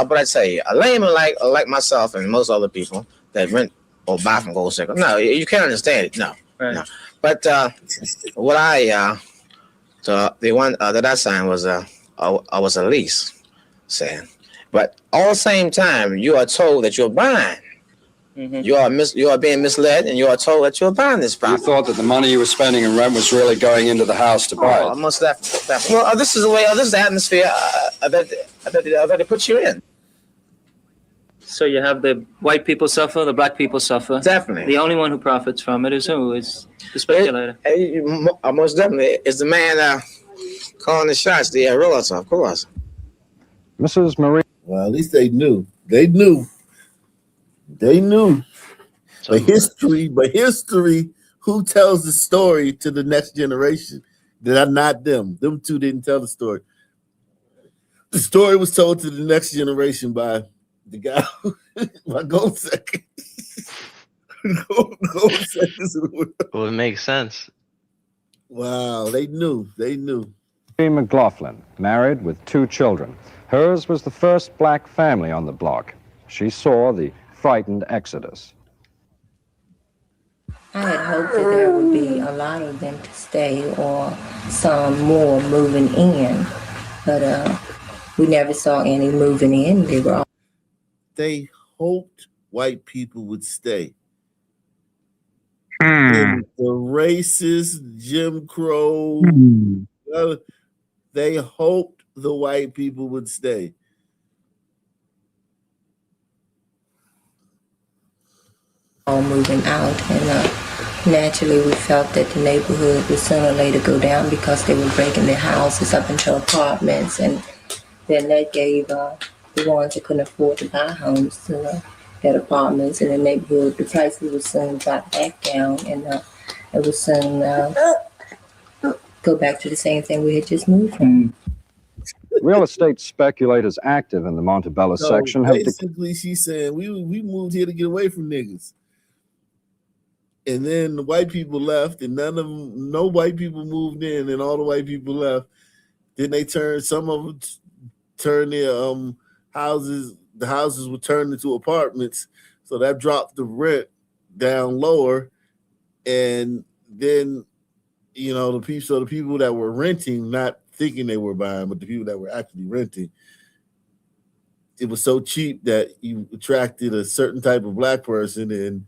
Speaker 3: but I say, a layman like myself and most other people that rent or buy from Goldsecker, no, you can't understand it. No. But what the one that I signed was a lease, saying. But all the same time, you are told that you're buying. You are being misled, and you are told that you're buying this property.
Speaker 8: You thought that the money you were spending in rent was really going into the house to buy it.
Speaker 3: Most definitely. Well, this is the way. This is the atmosphere that they put you in.
Speaker 13: So you have the white people suffer, the black people suffer.
Speaker 3: Definitely.
Speaker 13: The only one who profits from it is who? Is the speculator.
Speaker 3: Most definitely. It's the man calling the shots, the realtor, of course.
Speaker 4: Mrs. Marie.
Speaker 1: Well, at least they knew. They knew. But history, who tells the story to the next generation? That are not them. Them two didn't tell the story. The story was told to the next generation by the guy by Goldsack.
Speaker 11: Well, it makes sense.
Speaker 1: Wow, they knew.
Speaker 4: McLaughlin, married with 2 children. Hers was the first black family on the block. She saw the frightened exodus.
Speaker 7: I had hoped that there would be a lot of them to stay or some more moving in, but we never saw any moving in.
Speaker 1: They hoped white people would stay. And the racist Jim Crow, they hoped the white people would stay.
Speaker 7: All moving out, and naturally we felt that the neighborhood would sooner or later go down because they were breaking their houses up into apartments, and then that gave the ones that couldn't afford to buy homes to get apartments in the neighborhood. The prices would soon drop back down, and it would soon go back to the same thing we had just moved from.
Speaker 4: Real estate speculators active in the Montebello section have
Speaker 1: basically she's saying we moved here to get away from niggas. And then the white people left, and no white people moved in, and all the white people left. Then some of them turned their houses. The houses were turned into apartments, so that dropped the rent down lower. And then, the people that were renting, not thinking they were buying, but the people that were actually renting, it was so cheap that you attracted a certain type of black person, and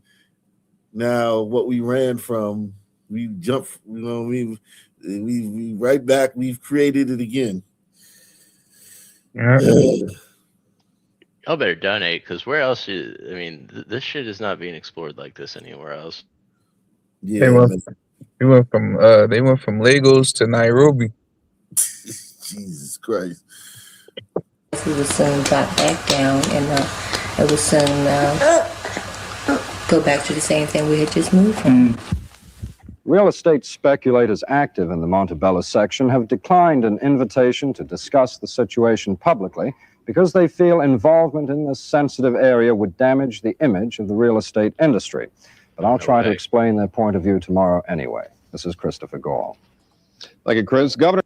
Speaker 1: now what we ran from, we jumped, we right back, we've created it again.
Speaker 11: Y'all better donate, because where else this shit is not being explored like this anywhere else.
Speaker 1: Yeah,
Speaker 14: they went from Lagos to Nairobi.
Speaker 1: Jesus Christ.
Speaker 7: We would soon drop back down, and it would soon go back to the same thing we had just moved from.
Speaker 4: Real estate speculators active in the Montebello section have declined an invitation to discuss the situation publicly because they feel involvement in this sensitive area would damage the image of the real estate industry. But I'll try to explain their point of view tomorrow anyway. This is Christopher Gall.
Speaker 30: Thank you, Chris. Governor.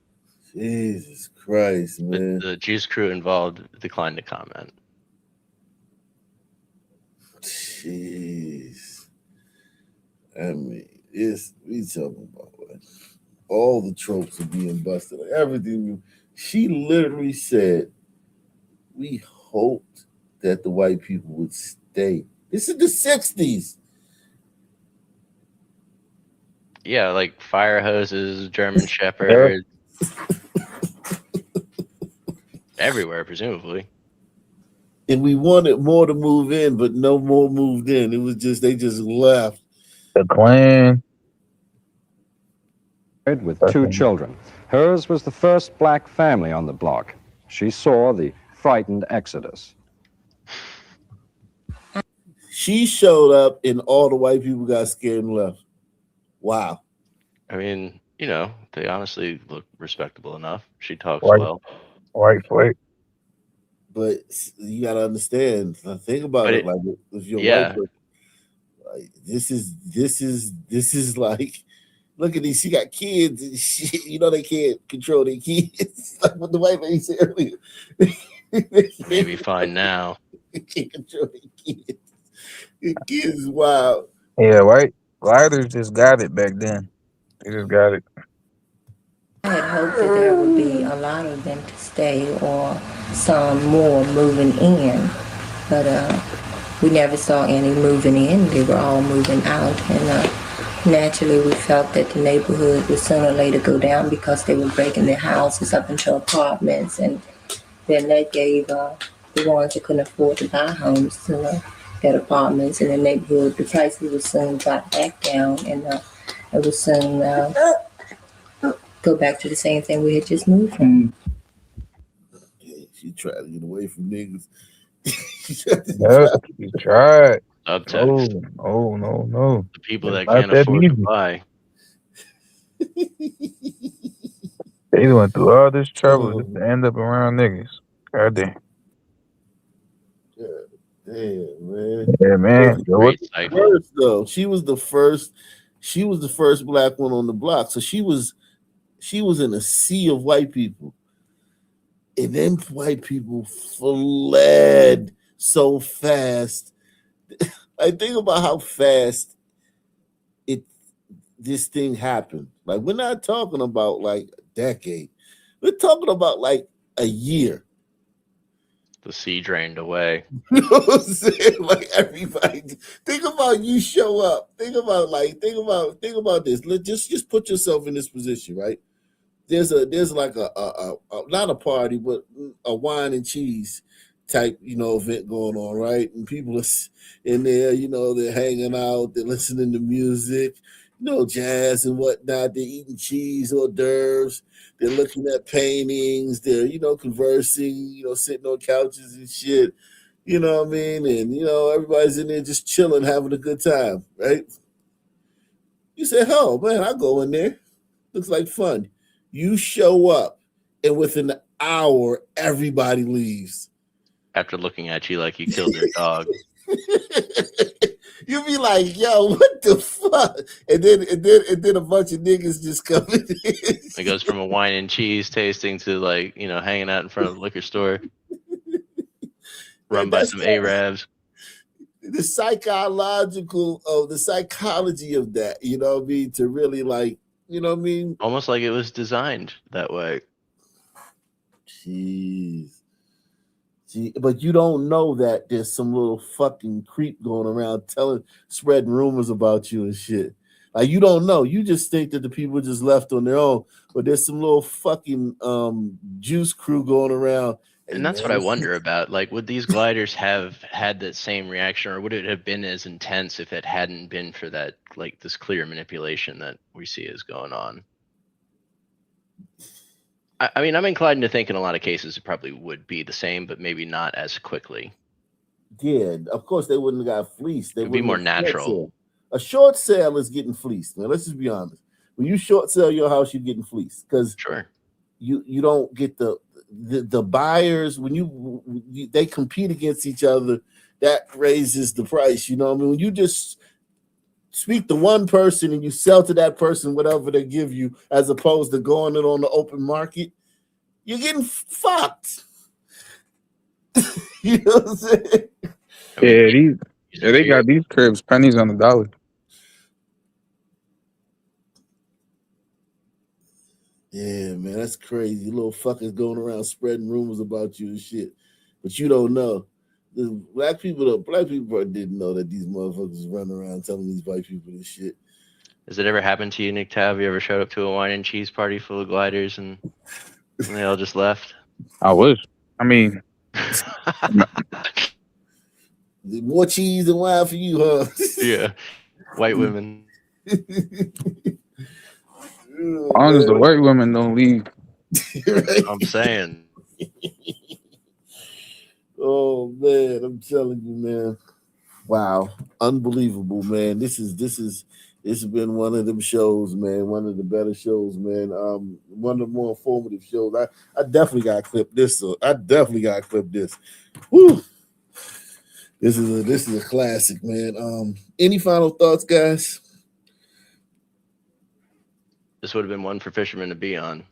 Speaker 1: Jesus Christ, man.
Speaker 11: The Juice Crew involved declined to comment.
Speaker 1: Jeez. I mean, we talking about all the tropes are being busted. Everything. She literally said, we hoped that the white people would stay. This is the 60s.
Speaker 11: Yeah, like fire hoses, German Shepherds. Everywhere, presumably.
Speaker 1: And we wanted more to move in, but no more moved in. It was just, they just left.
Speaker 14: The Klan.
Speaker 4: With 2 children. Hers was the first black family on the block. She saw the frightened exodus.
Speaker 1: She showed up and all the white people got scared and left. Wow.
Speaker 11: I mean, they honestly look respectable enough. She talks
Speaker 14: White.
Speaker 11: well.
Speaker 14: White.
Speaker 1: But you gotta understand. Think about it. Like, if you're white person, like this is like, look at these. She got kids, and they can't control their kids. Like what the white lady said earlier.
Speaker 11: Maybe fine now.
Speaker 1: They can't control their kids. The kids is wild.
Speaker 14: Yeah, whiters just got it back then. They just got it.
Speaker 7: I had hoped that there would be a lot of them to stay or some more moving in, but we never saw any moving in. They were all moving out, and naturally we felt that the neighborhood would sooner or later go down because they were breaking their houses up into apartments, and then that gave the the ones that couldn't afford to buy homes, get apartments in the neighborhood. The prices will soon drop back down, and it will soon go back to the same thing we had just moved from.
Speaker 1: She tried to get away from niggas.
Speaker 14: Yep, you tried.
Speaker 11: Subtext.
Speaker 14: No.
Speaker 11: The people
Speaker 14: It's
Speaker 11: that
Speaker 14: not
Speaker 11: can't
Speaker 14: that
Speaker 11: afford to
Speaker 14: easy.
Speaker 11: buy.
Speaker 14: They went through all this trouble just
Speaker 1: Oh,
Speaker 14: to end up around niggas. God damn.
Speaker 1: damn, man.
Speaker 14: Yeah, man. Yo, what?
Speaker 11: Great cycle.
Speaker 1: First, though, she was the first. She was the first black one on the block. So she was in a sea of white people, and then white people fled so fast. I think about how fast this thing happened. Like, we're not talking about like a decade. We're talking about like a year.
Speaker 11: The sea drained away.
Speaker 1: You know what I'm saying? Like, everybody, think about you show up. Think about this. Just put yourself in this position, right? There's like a not a party, but a wine and cheese type, event going on, right? And people are in there, they're hanging out, they're listening to music, jazz and whatnot. They're eating cheese, hors d'oeuvres. They're looking at paintings. They're, conversing, sitting on couches and shit. You know what I mean? And, everybody's in there just chilling, having a good time, right? You say, oh, man, I go in there. Looks like fun. You show up, and within an hour, everybody leaves.
Speaker 11: After looking at you like you killed their dog.
Speaker 1: You be like, yo, what the fuck? And then a bunch of niggas just come in.
Speaker 11: It goes from a wine and cheese tasting to, like, hanging out in front of a liquor store. Run by some Arabs.
Speaker 1: The psychology of that, you know what I mean? To really, like, you know what I mean?
Speaker 11: Almost like it was designed that way.
Speaker 1: Jeez. But you don't know that there's some little fucking creep going around spreading rumors about you and shit. Like, you don't know. You just think that the people just left on their own. But there's some little fucking juice crew going around.
Speaker 11: And that's what I wonder about. Like, would these gliders have had that same reaction, or would it have been as intense if it hadn't been for that, like, this clear manipulation that we see is going on? I mean, I'm inclined to think in a lot of cases it probably would be the same, but maybe not as quickly.
Speaker 1: Yeah, of course they wouldn't have got fleeced.
Speaker 11: It would be more natural.
Speaker 1: A short sale is getting fleeced. Now, let's just be honest. When you short sell your house, you're getting fleeced because you don't get the buyers. When they compete against each other, that raises the price. You know what I mean? When you just speak to one person and you sell to that person whatever they give you, as opposed to going it on the open market, you're getting fucked. You know what I'm saying?
Speaker 14: Yeah, they got these cribs pennies on the dollar.
Speaker 1: Yeah, man, that's crazy. Little fuckers going around spreading rumors about you and shit, but you don't know. The black people didn't know that these motherfuckers run around telling these white people this shit.
Speaker 11: Has it ever happened to you, Nick Tab? Have you ever showed up to a wine and cheese party full of gliders and they all just left?
Speaker 14: I wish. I mean,
Speaker 1: more cheese and wine for you, huh?
Speaker 11: Yeah, white women.
Speaker 14: As long as the white women don't leave.
Speaker 1: Right?
Speaker 11: I'm saying.
Speaker 1: Oh man, I'm telling you, man. Wow, unbelievable, man. This has been one of them shows, man. One of the better shows, man. One of the more informative shows. I definitely got to clip this. Woo. This is a classic, man. Any final thoughts, guys?
Speaker 11: This would have been one for Fisherman to be on.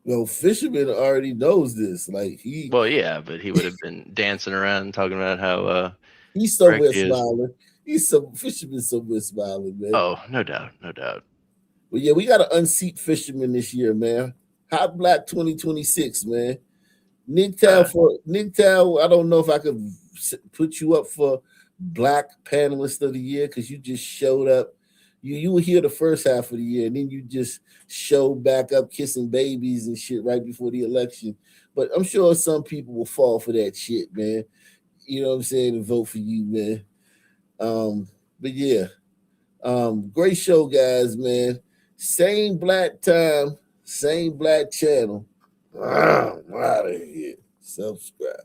Speaker 1: Well, Fisherman already knows this. Like
Speaker 11: Well, yeah, but he would have been dancing around talking about how
Speaker 1: he's somewhere smiling. Fisherman's somewhere smiling, man.
Speaker 11: Oh, no doubt.
Speaker 1: But yeah, we got to unseat Fisherman this year, man. Hot Black 2026, man. Nick Tal, I don't know if I could put you up for Black Panelist of the Year because you just showed up. You will hear the first half of the year, and then you just show back up kissing babies and shit right before the election. But I'm sure some people will fall for that shit, man. You know what I'm saying, and vote for you, man. But yeah, great show, guys, man. Same black time, same black channel. I'm out of here. Subscribe.